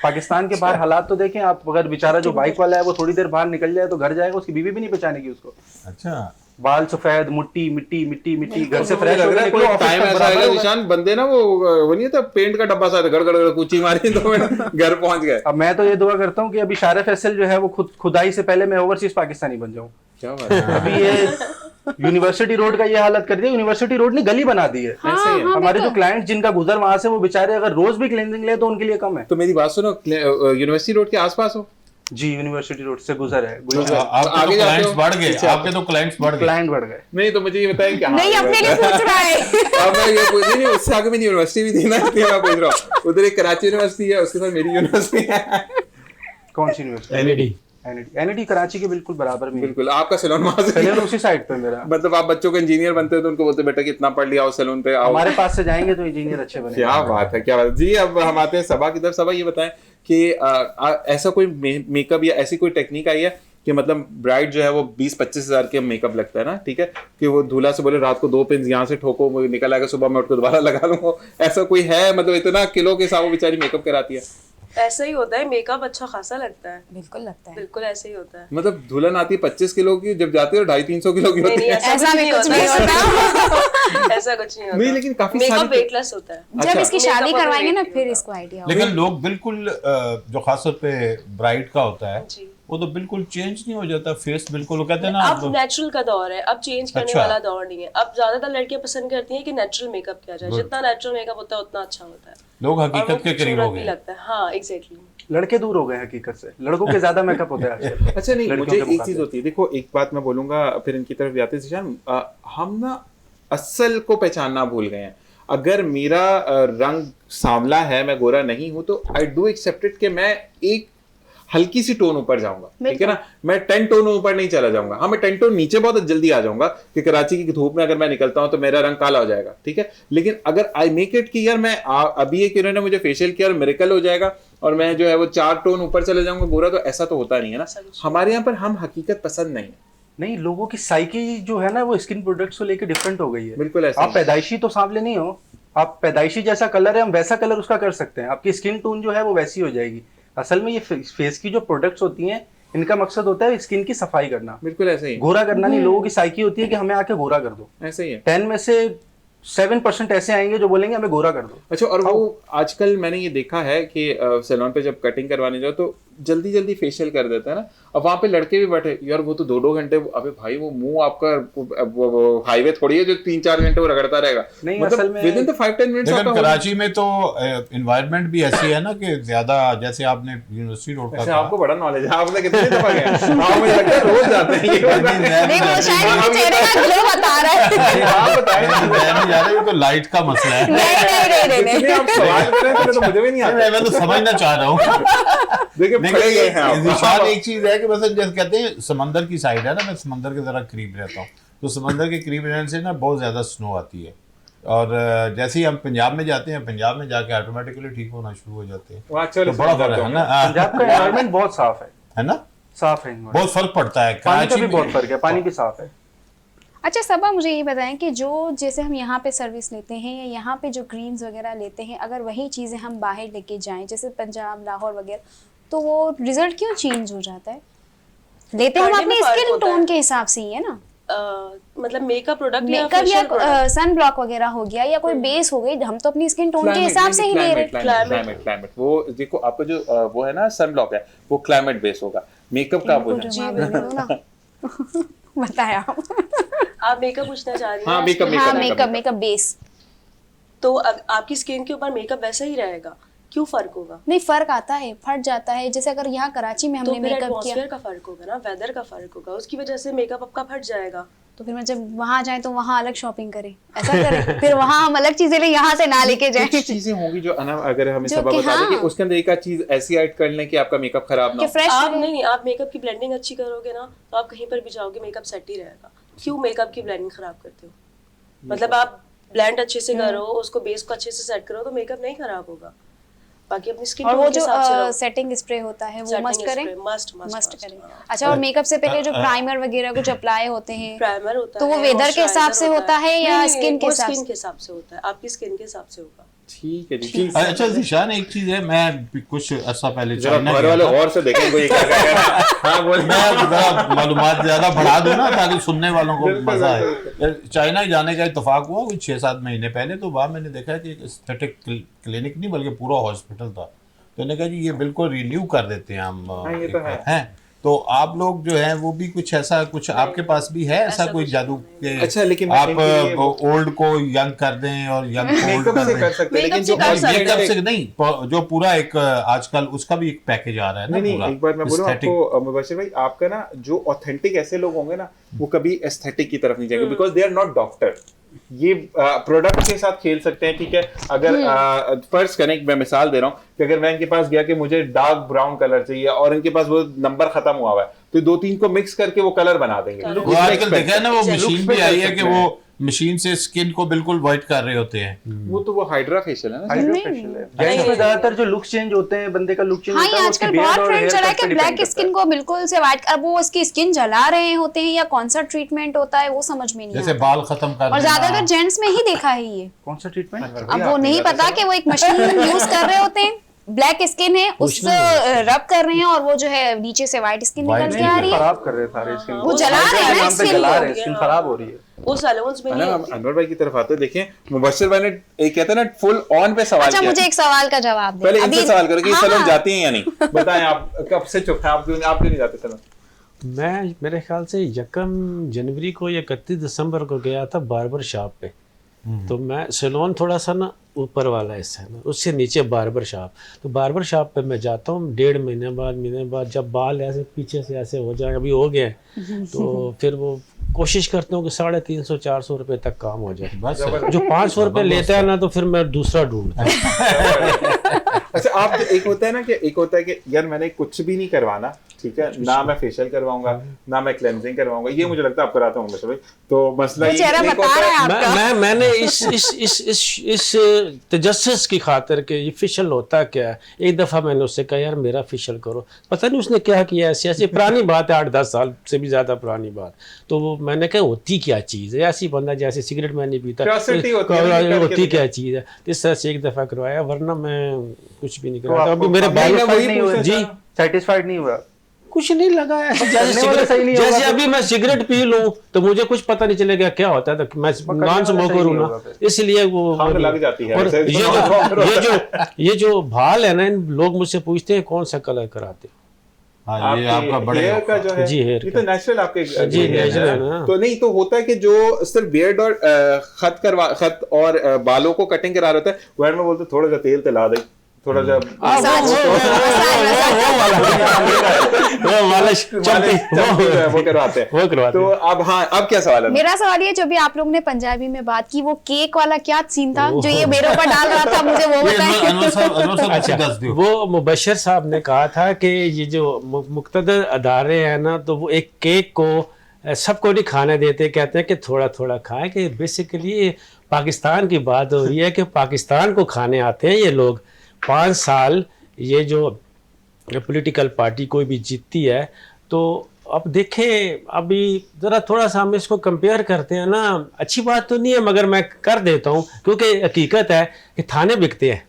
पाकिस्तान के बाहर हालात तो देखें आप, अगर बेचारा जो बाइक वाला है वो थोड़ी देर बाहर निकल जाए तो घर जाएगा, उसकी बीवी भी नहीं पहचानेगी उसको। अच्छा। बाल सफेद, मुट्टी मिट्टी मिट्टी मिट्टी, घर से फ्रेश लग रहा है कोई टाइम ऐसा आएगा होगा। ज़ीशान, बंदे ना वो नहीं था पेंट का डब्बा सा गड़ गड़ गड़ कूची मारी तो घर पहुंच गए। अब मैं तो ये दुआ करता हूँ कि अभी शारे फैसल जो है वो खुदाई से पहले मैं ओवरसीज पाकिस्तानी बन जाऊँ। क्या बात है। अभी ये यूनिवर्सिटी रोड का ये हालत कर दिया, यूनिवर्सिटी रोड ने गली बना दी है। ऐसे ही है। हमारे जो क्लाइंट जिनका गुजर वहां से, वो बेचारे अगर रोज भी क्लीनिंग ले तो उनके लिए कम है। तो मेरी बात सुनो, यूनिवर्सिटी रोड के आसपास हो? जी, यूनिवर्सिटी रोड से गुजर है, आपके आगे तो जाते क्लाइंट्स हो? बढ़ गए, पीछे आपके तो क्लाइंट्स बढ़ गए। क्लाइंट बढ़ गए। नहीं तो मुझे ये बताएं क्या नहीं, अपने लिए पूछ रहा है। अब मैं ये पूछ नहीं, उससे आगे मेरी यूनिवर्सिटी भी थी ना, इसलिए मैं पूछ रहा हूँ। उधर एक कराची यूनिवर्सिटी है, उसके साथ मेरी यूनिवर्सिटी है। कौन सी यूनिवर्सिटी? एनईडी एनईडी कराची के बिल्कुल बराबर में। बिल्कुल, आपका सैलून वहां से सैलून उसी साइड पे मेरा। मतलब आप बच्चों को इंजीनियर बनते हो तो उनको बोलते बेटा कि इतना पढ़ लिया आओ सैलून पे आओ। हमारे पास से जाएंगे तो इंजीनियर अच्छे बने। क्या बात है, क्या बात है। जी अब हम आते हैं सबा की तरफ। सबा ये बताएं कि ऐसा कोई मेकअप या ऐसी कोई टेक्निक आई है कि मतलब ब्राइड जो है वो 20-25 हज़ार के मेकअप लगता है ना, ठीक है, कि वो दूल्हा से बोले रात को 2 पिन यहाँ से ठोको, वो निकल आएगा, सुबह मैं उठ कर दोबारा लगा लूंगा, ऐसा कोई है? मतलब इतना किलो के हिसाब वो बेचारी मेकअप कराती है। ऐसा ही होता है, मेकअप अच्छा खासा लगता है, बिल्कुल लगता है। बिल्कुल ऐसे ही होता है। मतलब दुल्हन आती है 25 किलो की, जब जाती है 250-300 किलो की होती है। ऐसा भी कुछ नहीं होता। ऐसा कुछ नहीं होता। नहीं, लेकिन काफी मेकअप सारी- वेटलेस होता है। जब अच्छा। इसकी शादी Makeup करवाएंगे ना weight फिर नहीं इसको आइडिया होगा। लेकिन लोग बिल्कुल जो खासतौर पे ब्राइड का होता है जी। वो तो बिल्कुल चेंज नहीं हो जाता फेस, बिल्कुल वो कहते हैं ना अब नेचुरल का दौर है, अब चेंज करने अच्छा। वाला दौर नहीं है। अब ज्यादातर लड़कियां पसंद करती हैं कि नेचुरल मेकअप किया जाए, जितना नेचुरल मेकअप होता है उतना अच्छा होता है लोग और वो हकीकत के करीब खूबसूरत हो भी गए। लगता है। हाँ एग्जैक्टली। लड़के दूर हो गए हकीकत से, लड़कों के ज्यादा मेकअप होता है आजकल। अच्छा नहीं, लड़कियों मुझे के एक मुकाबले। चीज होती है, देखो एक बात मैं बोलूंगा फिर इनकी तरफ जाते ज़ीशान, हम ना असल को पहचानना भूल गए हैं। अगर मेरा रंग सांवला है, मैं गोरा नहीं हूं, तो आई डू एक्सेप्ट इट कि मैं एक हल्की सी टोन ऊपर जाऊंगा, ठीक है ना, मैं 10 टोन ऊपर नहीं चला जाऊंगा। हाँ, मैं 10 टोन नीचे बहुत जल्दी आ जाऊंगा कि कराची की धूप में अगर मैं निकलता हूं तो मेरा रंग काला हो जाएगा, ठीक है। लेकिन अगर आई मेक इट कि यार मैं अभी एक इन्होंने मुझे फेशियल किया और मिरेकल हो जाएगा और मैं जो है वो 4 टोन ऊपर चले जाऊंगा गोरा, तो ऐसा तो होता नहीं है ना। हमारे यहाँ पर हम हकीकत पसंद नहीं है। नहीं, लोगों की साइकी जो है ना वो स्किन प्रोडक्ट्स को लेकर डिफरेंट हो गई है। बिल्कुल ऐसा आप ही। पैदाइशी तो सांवले नहीं हो, आप पैदाइशी जैसा कलर है हम वैसा कलर उसका कर सकते हैं, आपकी स्किन टोन जो है वो वैसी हो जाएगी। असल में ये फेस की जो प्रोडक्ट्स होती हैं इनका मकसद होता है स्किन की सफाई करना, बिल्कुल ऐसे ही, गोरा करना नहीं। लोगों की साइकी होती है कि हमें आके गोरा कर दो। ऐसे ही है। 10 में से 7% ऐसे आएंगे जो बोलेंगे हमें गोरा कर दो। अच्छा, और वो आजकल मैंने ये देखा है कि सैलून पे जब कटिंग करवाने जाओ तो जल्दी जल्दी फेशियल कर देता है ना। अब वहाँ पे लड़के भी बैठे, यार वो तो 2-2 घंटे, अबे भाई वो मुंह आपका वो हाईवे थोड़ी है जो 3-4 घंटे वो रगड़ता रहेगा। नहीं, मतलब असल में- विद इन द 5-10 मिनट्स लेकिन आपका कराची में तो एनवायरनमेंट भी ऐसी है ना कि ज्यादा, जैसे आपने यूनिवर्सिटी रोड का अच्छा, कहा। आपको बड़ा नॉलेज है, आपने कितने दफा गए हैं? हाँ, मुझे लगता है रोज जाते हैं ये नहीं, वो शायद हाँ, अपने चेहरे का ग्लो बता रहा है। आप बताएं ना। मैं नहीं जा रहा, ये तो लाइट का मसला है। नहीं। इतने आप सवाल कर रहे हैं तो मुझे भी नहीं आता। मैं तो समझना चाह रहा हूँ। देखिए फड़े गए हैं आप। ज़ीशान, एक चीज है कि मतलब जैसे कहते हैं समंदर की साइड है ना, मैं समंदर के जरा करीब रहता हूँ, तो समंदर के करीब रहने से ना बहुत ज्यादा स्नो आती है, और जैसे ही हम पंजाब में जाते हैं, पंजाब में जाके ऑटोमेटिकली ठीक होना शुरू हो जाते हैं। वहाँ अच्छा तो बड़ा फर्क है ना। पंजाब का एनवायरनमेंट बहुत साफ है ना, साफ है environment। बहुत फर्क पड़ता है। पानी का कराची भी में बहुत फर्क है, पानी भी साफ है। अच्छा सबा, मुझे ये बताएं कि जो जैसे हम यहाँ पे सर्विस लेते हैं या यहाँ पे जो क्रीम्स वगैरह लेते हैं, अगर वही चीज़ें हम बाहर लेके जाएं जैसे पंजाब, लाहौर वगैरह, तो वो रिजल्ट क्यों चेंज हो जाता है? लेते हम करने अपने में फर्क स्किन होता टोन है। के हिसाब से ही है ना। मतलब मेकअप प्रोडक्ट मेकअप या सन ब्लॉक वगैरह हो गया या कोई बेस हो गई, हम तो अपनी स्किन टोन के हिसाब से ही ले रहे हैं। क्लाइमेट वो देखो, आपको जो वो है ना सन ब्लॉक है, वो क्लाइमेट बेस होगा। मेकअप का वो है। बताया आप मेकअप पूछना चाह रही हैं? हाँ, मेकअप हाँ, मेकअप बेस। तो आपकी स्किन के ऊपर मेकअप वैसा ही रहेगा, क्यों फर्क होगा? नहीं, फर्क आता है, फट जाता है। जैसे अगर यहाँ कराची में तो हमने फिर मेकअप किया एटमॉस्फेयर का फर्क होगा ना, वेदर का फर्क होगा, उसकी वजह से मेकअप आपका फट जाएगा। तो फिर मैं जब वहाँ जाए तो वहाँ अलग शॉपिंग करें, ऐसा करें? फिर वहाँ हम अलग चीजें ले, यहाँ से ना लेके जाए। कुछ चीजें होंगी जो अगर हमें जो सबा कि बता दे कि हाँ। उसके अंदर एक आध चीज ऐसी ऐड कर लें कि आपका मेकअप खराब ना कि हो। फ्रेश आप नहीं, आप मेकअप की ब्लेंडिंग अच्छी करोगे ना तो आप कहीं पर भी जाओगे मेकअप सेट ही रहेगा। क्यों मेकअप की ब्लेंडिंग खराब करते हो? मतलब आप ब्लेंड अच्छे से करो, उसको बेस को अच्छे से सेट करो तो मेकअप नहीं खराब होगा। बाकी अपनी स्किन और वो टोन के जो हिसाब से रहो। सेटिंग स्प्रे होता है वो Setting मस्ट करें, spray, must करें। अच्छा, और मेकअप से पहले जो प्राइमर वगैरह कुछ अप्लाई होते हैं, प्राइमर होता तो है, वो वेदर के हिसाब से होता है या नहीं, स्किन के वो हिसाब स्किन से? के हिसाब से होता है, आपकी स्किन के हिसाब से होगा। ठीक है जी। अच्छा ज़ीशान, एक चीज है, मैं कुछ अर्सा पहले जरा चाइना घर गया वाले था। और से देखें कोई क्या कह रहा है। हाँ, बोल। मैं जरा मालूमात ज्यादा बढ़ा दूं ना ताकि सुनने वालों को बिल्कुल, मजा आए। चाइना जाने का इत्तेफाक हुआ कुछ 6-7 महीने पहले, तो वहाँ मैंने देखा कि एक एस्थेटिक क्लिनिक नहीं बल्कि पूरा हॉस्पिटल था, तो मैंने कहा जी ये बिल्कुल रिन्यू कर देते हैं हम। हाँ, ये तो है। हैं तो आप लोग जो है वो भी कुछ ऐसा, कुछ आपके पास भी है ऐसा कोई जादू के अच्छा, लेकिन आप इनके लिए ओल्ड को यंग कर दें और यंग को ओल्ड मेकअप कर से दें? कर सकते हैं, लेकिन Makeup जो से कर सकते हैं। मेकअप से नहीं, जो पूरा एक आजकल उसका भी एक पैकेज आ रहा है ना नहीं, पूरा एक बार मैं बोलूं aesthetic। आपको मुबशिर भाई, आपका ना जो ऑथेंटिक ऐसे लोग होंगे ना वो कभी एस्थेटिक की तरफ नहीं जाएंगे, because they are not doctor. ये प्रोडक्ट के साथ खेल सकते हैं, ठीक है। अगर फर्ज करें, मैं मिसाल दे रहा हूँ कि अगर मैं इनके पास गया कि मुझे डार्क ब्राउन कलर चाहिए और इनके पास वो नंबर खत्म हुआ हुआ है, तो 2-3 को मिक्स करके वो कलर बना देंगे। वो आजकल देखा है ना, वो मशीन भी आई है कि वो मशीन से स्किन को बिल्कुल वाइट कर रहे होते हैं। वो तो वो हाइड्रा फेशियल है ना। हाइड्रोफेशियल है। जेंट्स में ज्यादातर जो लुक चेंज होते हैं, बंदे का लुक चेंज हाँ, होता ये है, आजकल बहुत ट्रेंड चला है कि ब्लैक स्किन को बिल्कुल से व्हाइट, अब वो उसकी स्किन जला रहे होते हैं या कौन सा ट्रीटमेंट होता है वो समझ में नहीं जैसे आता। बाल खत्म कर और देना। ज्यादातर जेंट्स में ही देखा है ये। कौन सा ट्रीटमेंट? अब वो नहीं पता कि वो एक मशीन यूज कर रहे होते हैं, ब्लैक स्किन है उससे रब कर रहे हैं और वो जो है नीचे से व्हाइट स्किन निकल के आ रही है। खराब कर रहे हैं सारे स्किन, वो जला रहे हैं ना स्किन जला को। रहे हैं, स्किन खराब हो रही है। वो सैलून्स में नहीं हम होती। अनवर भाई की तरफ आते हैं। देखें मुबश्शिर भाई ने एक कहते हैं ना फुल ऑन पे सवाल अच्छा किया। मुझे एक सवाल का जवाब दे। पहले इनसे सवाल करो कि हाँ, सैलून हाँ। जाती हैं या नहीं, बताएं आप कब से चुप है, आप क्यों नहीं जाते सैलून? मैं मेरे ख्याल से 1 जनवरी को या 31 दिसंबर को गया था बार्बर शॉप पे। तो मैं सैलून थोड़ा सा ना ऊपर वाला हिस्सा है ना, उससे नीचे बार्बर शॉप। तो बार्बर शॉप पे मैं जाता हूँ 1.5 महीने बाद, जब बाल ऐसे पीछे से ऐसे हो जाए, अभी हो गए तो फिर वो कोशिश करता हूँ कि 350-400 रुपये तक काम हो जाए। बस जो 500 रुपये लेता है ना तो फिर मैं दूसरा ढूंढता हूँ। अच्छा, आप एक होता है ना कि एक होता है कि यार मैंने कुछ भी नहीं करवाना, ठीक है ना, मैं फेशियल करवाऊंगा ना मैं क्लेंजिंग करवाऊंगा, ये मुझे लगता है आप कराता हूँ भाई। तो मसला ये चेहरा एक बता होता रहा है है आपका। मैंने इस तजस्सुस की खातिर के ये फेशियल होता क्या है, एक दफ़ा मैंने उससे कहा यार मेरा फेशियल करो, पता नहीं उसने क्या किया, ऐसी ऐसी पुरानी बात है, 8-10 साल से भी ज़्यादा पुरानी बात। तो वो मैंने कहा होती क्या चीज़ है, ऐसी बंदा जैसे सिगरेट मैं नहीं पीता, Curiosity होती है ना, करके होती क्या देखा। चीज़ है। तो इस तरह से एक दफ़ा करवाया, वरना मैं कुछ भी नहीं तो करवाता। अभी आपको मेरे बाल नहीं हुआ जी सेटिस्फाइड नहीं हुआ? कुछ नहीं लगा ऐसे, जैसे करने वाला सही नहीं जैसे होगा अभी मैं सिगरेट पी लूं तो मुझे कुछ पता नहीं चलेगा क्या होता है, तो मैं करने नॉन वाला स्मोकर सही हूं नहीं ना, होगा फिर। इसलिए वो हाँ, लग जाती है और ऐसे। ये जो भाल है ना, इन लोग मुझसे पूछते हैं कौन सा कलर कराते हो। हाँ, ये आपका बड़े हेयर का जो है जी, हेयर ये का। तो नेचुरल आपके जी, hair natural है ना। तो नहीं तो होता है कि जो सिर्फ बियर्ड और खत और बालों को कटिंग करा रहा होता है, वह में बोलते थोड़ा सा तेल तला दे, थोड़ा सा वो करवाते हैं। वो करवाते तो अब हाँ, अब क्या सवाल है? मेरा सवाल ये, जो भी आप लोग ने पंजाबी में बात की, वो केक वाला क्या सीन था जो ये मेरे ऊपर डाल रहा था, मुझे वो बताएं। अनवर साहब अच्छा, दस दियो। वो मुबश्शिर साहब ने कहा था कि ये जो मुक्तदर अदारे हैं ना, तो वो एक केक को सबको नहीं खाने देते, कहते हैं कि थोड़ा थोड़ा खाएं, कि बेसिकली पाकिस्तान की बात हो रही है कि पाकिस्तान को खाने आते हैं ये लोग। 5 साल ये जो पॉलिटिकल पार्टी कोई भी जीतती है, तो अब देखें, अभी ज़रा थोड़ा सा हम इसको कंपेयर करते हैं ना, अच्छी बात तो नहीं है मगर मैं कर देता हूँ, क्योंकि हकीकत है कि थाने बिकते हैं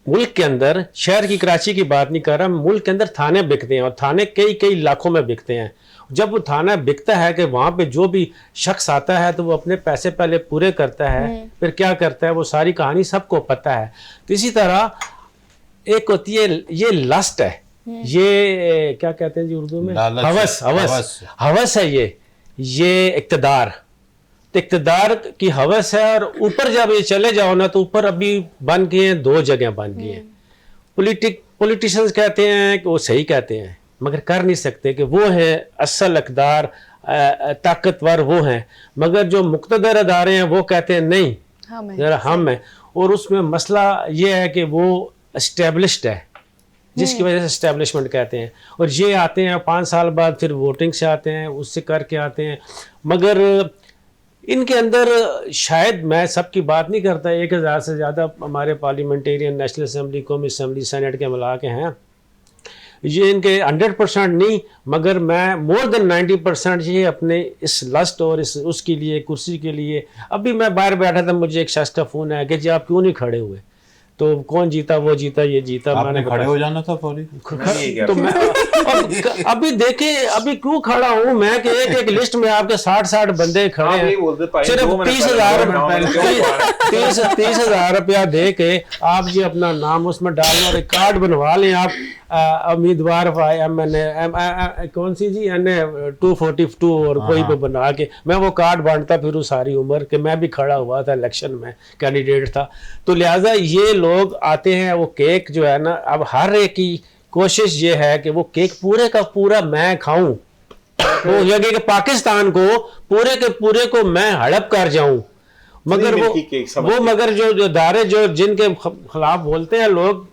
मुल्क के अंदर। शहर की कराची की बात नहीं कर रहा, मुल्क के अंदर थाने बिकते हैं और थाने कई लाखों में बिकते हैं। जब वो थाना बिकता है कि वहाँ पे जो भी शख्स आता है तो वो अपने पैसे पहले पूरे करता है, फिर क्या करता है वो सारी कहानी सबको पता है। तो इसी तरह एक होती है ये लस्ट है, ये क्या कहते हैं जी उर्दू में, लालच, हवस है ये इक़्तिदार। तो इक़्तिदार की हवस है, और ऊपर जब ये चले जाओ ना तो ऊपर अभी बन गए हैं 2 जगह बन गई हैं। पॉलिटिशियंस कहते हैं कि वो सही कहते हैं मगर कर नहीं सकते, कि वो है असल इक़्तिदार, ताकतवर वो हैं, मगर जो मुक़्तदर अदारे हैं वो कहते हैं नहीं ज़रा हम हैं। और उसमें मसला ये है कि वो एस्टेब्लिश्ड है, जिसकी वजह से एस्टेब्लिशमेंट कहते हैं। और ये आते हैं 5 साल बाद, फिर वोटिंग से आते हैं, उससे करके आते हैं, मगर इनके अंदर शायद, मैं सबकी बात नहीं करता, 1000 से ज़्यादा हमारे पार्लियामेंटेरियन, नेशनल असम्बली, कौमी असम्बली, सेनेट के मिला के हैं। ये इनके 100% नहीं, मगर मैं मोर देन 90% ये अपने इस लस्ट और इस उसके लिए, कुर्सी के लिए। अभी मैं बाहर बैठा था, मुझे एक शख्स का फ़ोन आया कि जी आप क्यों नहीं खड़े हुए, तो कौन जीता, वो जीता, ये जीता। आपने खड़े हो जाना था फौरी। तो मैं अभी देखे, अभी क्यों खड़ा हूँ मैं कि एक लिस्ट में आपके 60 बंदे खड़े हैं, सिर्फ 30,000 रुपया दे के आप जी अपना नाम उसमें डालना और एक कार्ड बनवा लें आप, उम्मीदवार MNA कौन सी जी NA 242 और कोई पे बना के मैं वो कार्ड बांटता फिर सारी उम्र के मैं भी खड़ा हुआ था इलेक्शन में, कैंडिडेट था। तो लिहाजा ये लोग आते हैं, वो केक जो है ना, अब हर एक की कोशिश ये है कि वो केक पूरे का पूरा मैं खाऊं, वो ये कि पाकिस्तान को पूरे के पूरे को मैं हड़प कर जाऊं। मगर वो मगर जो दारे जो जिनके खिलाफ बोलते हैं लोग,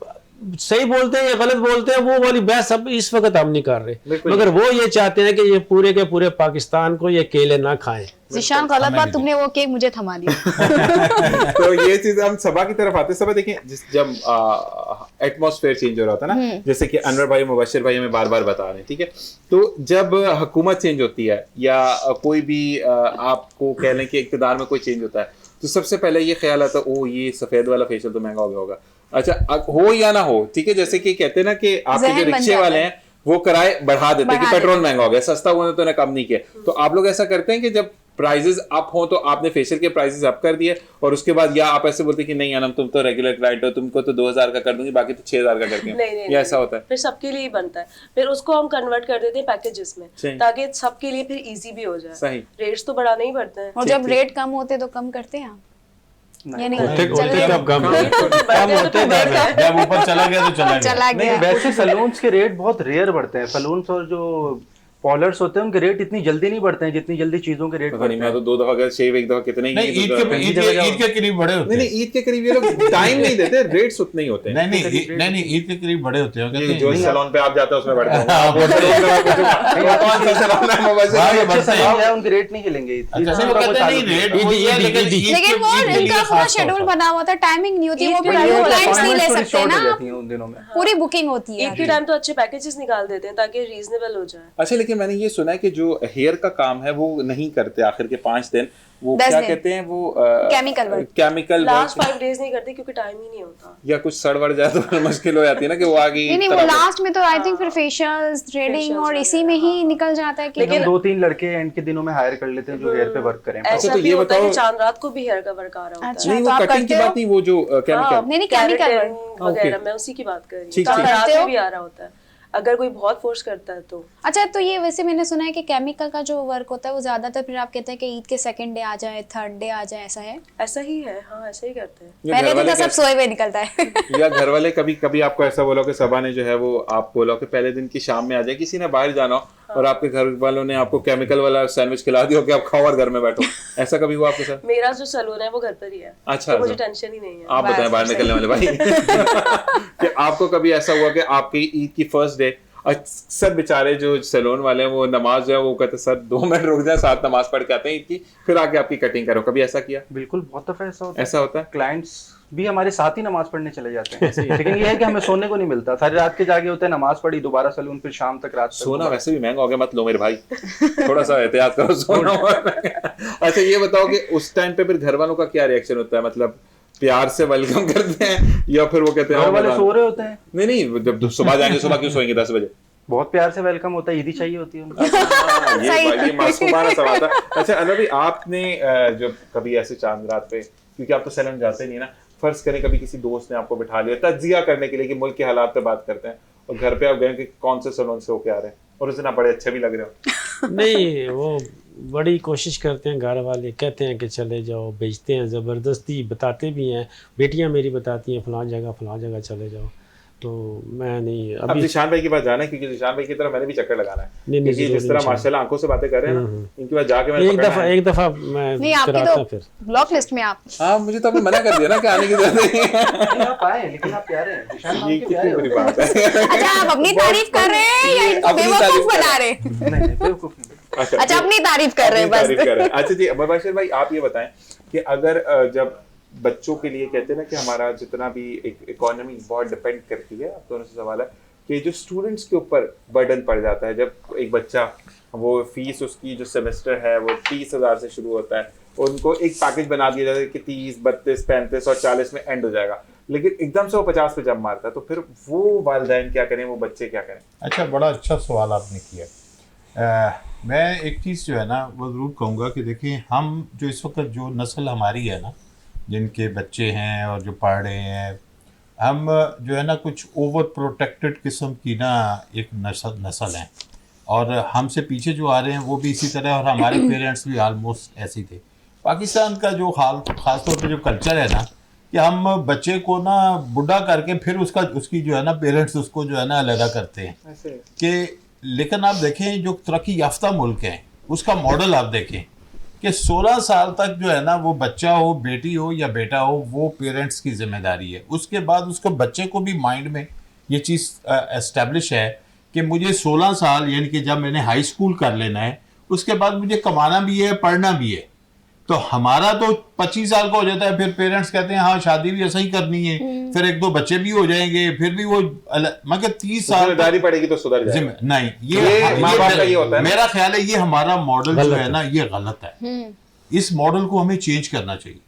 सही बोलते हैं या गलत बोलते हैं, वो वाली बहस अब इस वक्त हम नहीं कर रहे, बिल्कुल। मगर वो ये चाहते हैं कि ये पूरे के पूरे पाकिस्तान को ये केले ना खाएं। जीशान गलत बात, तुमने वो केक मुझे थमा दिया। तो ये चीज हम सबा की तरफ आते हैं। सबा देखिए, जब एटमॉस्फेयर चेंज हो रहा था ना, जैसे कि अनवर भाई मुबशिर भाई हमें बार बार बता रहे हैं, ठीक है, तो जब हुकूमत चेंज होती है या कोई भी आपको कह लें कि इक़्तिदार में कोई चेंज होता है, तो सबसे पहले ये ख्याल आता है, ओ ये सफेद वाला फेशियल तो महंगा हो गया होगा। अच्छा, हो या ना हो, ठीक है, जैसे कि कहते हैं ना कि आपके जो जहन बन रिक्शे जाता वाले है। हैं वो किराए बढ़ा देते हैं कि बढ़ा पेट्रोल महंगा हो गया, सस्ता हुआ तो कम नहीं किया। तो आप लोग ऐसा करते हैं कि जब प्राइजेस अप हो तो आपने फेशियल के प्राइसेस अप कर दिए, और उसके बाद या आप ऐसे बोलते हैं कि नहीं अनम तुम तो रेगुलर क्लाइंट हो, तुमको तो 2000 का कर दूंगी, बाकी तो 6000 का करती हूँ, नहीं, ये ऐसा होता है? फिर सबके लिए ही बनता है, फिर उसको हम कन्वर्ट कर देते हैं पैकेजेस सही। में, ताकि सबके लिए फिर इजी भी हो जाए। सही। रेट्स तो बढ़ाने ही पड़ते हैं। और जब रेट कम होते तो कम करते हैं आप? या नहीं? होते चलिए, कब कम बढ़ते होते तो बढ़ते हैं। जब ऊपर चला गया तो चला गया। चला नहीं, गया। वैसे सलून्स के रेट बहुत रेयर बढ़ते हैं। सलून्स और जो पॉलर्स होते हैं उनके रेट इतनी जल्दी नहीं बढ़ते हैं जितनी जल्दी चीजों के रेट पता नहीं, बढ़ते मैं हैं। तो 2 दफा गया शेव, 1 दफा कितने ही नहीं, नहीं, ईद के करीब बड़े होते नहीं हैं। नहीं, ईद के करीब ये लोग टाइम नहीं देते, रेट्स उतने ही होते हैं। नहीं, ईद के करीब बड़े होते हैं। ये कहते जो हैं, सैलून पे आप जाते हैं उसमें बढ़ते हैं। हाँ, वो सैलून में आप पूछो, कौन सा सैलून है मुबशिर हाँ, भाई? ये अच्छे बढ़ते सलून हैं। है, उनके रेट नहीं हिलेंगे। अच्छा, नहीं, वो कहते हैं नहीं, रेट ईद- वही है, ईद- लेकिन ईद- ईद लेकिन के- वो ईद के लिए इनका पूरा खास तौर शेड्यूल पर। बना हुआ था, टाइमिंग नहीं होती, वो ईद के फिर टाइम क्लाइंट्स नहीं ले थोड़ी सकते short हो ना, जाती हैं उन दिनों में। पूरी बुकिंग होती है। ईद के टाइम तो अच्छे पैकेजेस निकाल देते हैं ताकि रीजनेबल हो जाए। अच्छा, लेकिन मैंने ये सुना है कि जो हेयर का काम है वो नहीं करते आखिर के 5 दिन, वो 10 क्या दिन। कहते हैं, वो Chemical work। Chemical last 5 days नहीं करते क्योंकि टाइम ही नहीं होता। या कुछ सड़वड़ जाए तो फिर मुश्किल हो जाती है ना कि वो आगे नहीं नहीं, वो लास्ट में तो आई थिंक फिर फेशियल्स, थ्रेडिंग और इसी में ही निकल जाता है कि लेकिन 2-3 लड़के एंड के दिनों में हायर कर लेते हैं जो हेयर पे वर्क करें। ऐसा तो भी ये होता है कि बताओ- चांद रात को भी हेयर का वर्क आ रहा होता है। अच्छा, नहीं, तो वो आप कटिंग की करते हो? बात नहीं, वो जो केमिकल। नहीं नहीं, केमिकल Keratin वर्क। वगैरह, मैं उसी की बात कर रही हूँ। ठीक, चांद ठीक। रात करते हो? में भी आ रहा होता है अगर कोई बहुत फोर्स करता है तो। अच्छा, तो ये वैसे मैंने सुना है कि केमिकल का जो वर्क होता है वो ज्यादातर फिर आप कहते हैं कि ईद के सेकंड डे आ जाए, थर्ड डे आ जाए, ऐसा है? ऐसा ही है, हाँ ऐसा ही करते हैं। या पहले घर दिन वाले तो सब सोए हुए निकलता है। या घर वाले कभी कभी आपको ऐसा बोला कि सबा ने जो है वो आप बोला कि पहले दिन की शाम में आ जाए, किसी ने बाहर जाना हो और आपके घर वालों ने आपको केमिकल वाला सैंडविच खिला दिया कि आप खाओ और घर में बैठो, ऐसा कभी हुआ आपके साथ? मेरा जो सलून है वो घर पर ही है, अच्छा, तो मुझे अच्छा। टेंशन ही नहीं है। आप बताएं बाहर निकलने वाले भाई कि आपको कभी ऐसा हुआ कि आपकी ईद की फर्स्ट डे अक्सर बेचारे जो सैलून वाले हैं वो नमाज जो है वो कहते हैं सर 2 मिनट रुक जाए, साथ नमाज पढ़ के आते हैं ईद की, फिर आके आपकी कटिंग करो, कभी ऐसा किया? बिल्कुल, बहुत दफा ऐसा होता है। ऐसा होता है? क्लाइंट्स भी हमारे साथ ही नमाज पढ़ने चले जाते हैं, लेकिन ये है कि हमें सोने को नहीं मिलता। सारी रात के जागे होते हैं, नमाज पढ़ी, दोबारा सलून, फिर शाम तक, रात तक। सोना वैसे भी महंगा हो गया, मत लो मेरे भाई, थोड़ा सा एहतियात करो सोना। अच्छा, ये बताओ कि उस टाइम पे फिर घर वालों का क्या रिएक्शन होता है, मतलब प्यार से वेलकम करते हैं या फिर वो कहते हैं घर आओ वाले मजा- सो रहे होते हैं, नहीं, जब सुबह जाएंगे, सुबह क्यों सोएंगे 10 बजे? बहुत प्यार से वेलकम होता है, ईदी चाहिए होती है उनको। ये मासूमाना सवाल था। अच्छा अनवर भाई, आपने जब कभी ऐसे चांद रात पे, क्योंकि आप तो सैलून जाते नहीं ना, फर्ज करें कभी किसी दोस्त ने आपको बिठा लिया तजिया करने के लिए कि मुल्क के हालात पे बात करते हैं, और घर पे आप गए कि कौन से सैलून से होके आ रहे हैं और उस दिन आप बड़े अच्छे भी लग रहे हो, नहीं, वो बड़ी कोशिश करते हैं घर वाले, कहते हैं कि चले जाओ, भेजते हैं, ज़बरदस्ती बताते भी हैं, बेटियां मेरी बताती हैं फलां जगह चले जाओ, तो मैं नहीं अब अभी। जिशान भाई की बात जाना है क्योंकि जिशान भाई की तरफ मैंने भी चक्कर लगाना है, नहीं, क्योंकि जरूर, जिस तरह इंशाल्लाह। माशाल्लाह आंखों से बातें कर रहे हैं ना, इनकी बात जाके मैंने एक पकड़ना है। दफ़ा मैं नहीं, आपकी कराता तो फिर। ब्लॉक लिस्ट में आप। हाँ, मुझे तो आपने मना कर दिया ना कि आने की जरूरत नहीं है। नहीं, आप आए, लेकिन आप प्यारे हैं, निशान नाम ये के कितनी प्यारे बुरी हो। बात है। अच्छा, आप अपनी तारीफ कर रहे हैं या इनको अपनी तारीफ बेवकूफ कर बना रहे रहे हैं? नहीं, बेवकूफ नहीं। अच्छा, अपनी तारीफ कर रहे हैं अपनी तारीफ बस। कर रहे हैं। अच्छा जी, मुबशिर भाई आप ये बताएं कि अगर जब बच्चों के लिए कहते हैं ना कि हमारा जितना भी इकोनॉमी बहुत डिपेंड करती है, अब दोनों से सवाल है कि जो स्टूडेंट्स के ऊपर बर्डन पड़ जाता है, जब एक बच्चा वो फीस उसकी जो सेमेस्टर है वो 30,000 से शुरू होता है, उनको एक पैकेज बना दिया जाता है कि 30, 32, 35 और 40 में एंड हो जाएगा, लेकिन एकदम से वो 50 पे जंप मारता है, तो फिर वो वालिदैन क्या करें, वो बच्चे क्या करें? अच्छा, बड़ा अच्छा सवाल आपने किया। मैं एक चीज़ जो है ना वो ज़रूर कहूँगा कि देखिए, हम जो इस वक्त जो नस्ल हमारी है ना, जिनके बच्चे हैं और जो पढ़ रहे हैं, हम जो है ना कुछ ओवर प्रोटेक्टेड किस्म की ना एक नस्ल हैं, और हमसे पीछे जो आ रहे हैं वो भी इसी तरह, और हमारे पेरेंट्स भी आलमोस्ट ऐसे ही थे। पाकिस्तान का जो हाल, ख़ास तौर पे जो कल्चर है ना, कि हम बच्चे को ना बुढ़ा करके फिर उसकी जो है ना पेरेंट्स उसको जो है ना अलग करते हैं कि, लेकिन आप देखें जो तरक्की याफ्ता मुल्क हैं उसका मॉडल आप देखें कि 16 साल तक जो है ना वो बच्चा हो, बेटी हो या बेटा हो, वो पेरेंट्स की जिम्मेदारी है। उसके बाद उसको बच्चे को भी माइंड में ये चीज़ एस्टेब्लिश है कि मुझे 16 साल यानी कि जब मैंने हाई स्कूल कर लेना है, उसके बाद मुझे कमाना भी है, पढ़ना भी है। तो हमारा तो 25 साल का हो जाता है, फिर पेरेंट्स कहते हैं हाँ शादी भी ऐसा ही करनी है, फिर 1-2 बच्चे भी हो जाएंगे, फिर भी वो मगर 30 साल जिम्मेदारी पड़ेगी तो सुधर जाए। नहीं, ये माँ बाप का ये होता है ना। मेरा ख्याल है ये हमारा मॉडल जो है ना ये गलत है। इस मॉडल को हमें चेंज करना चाहिए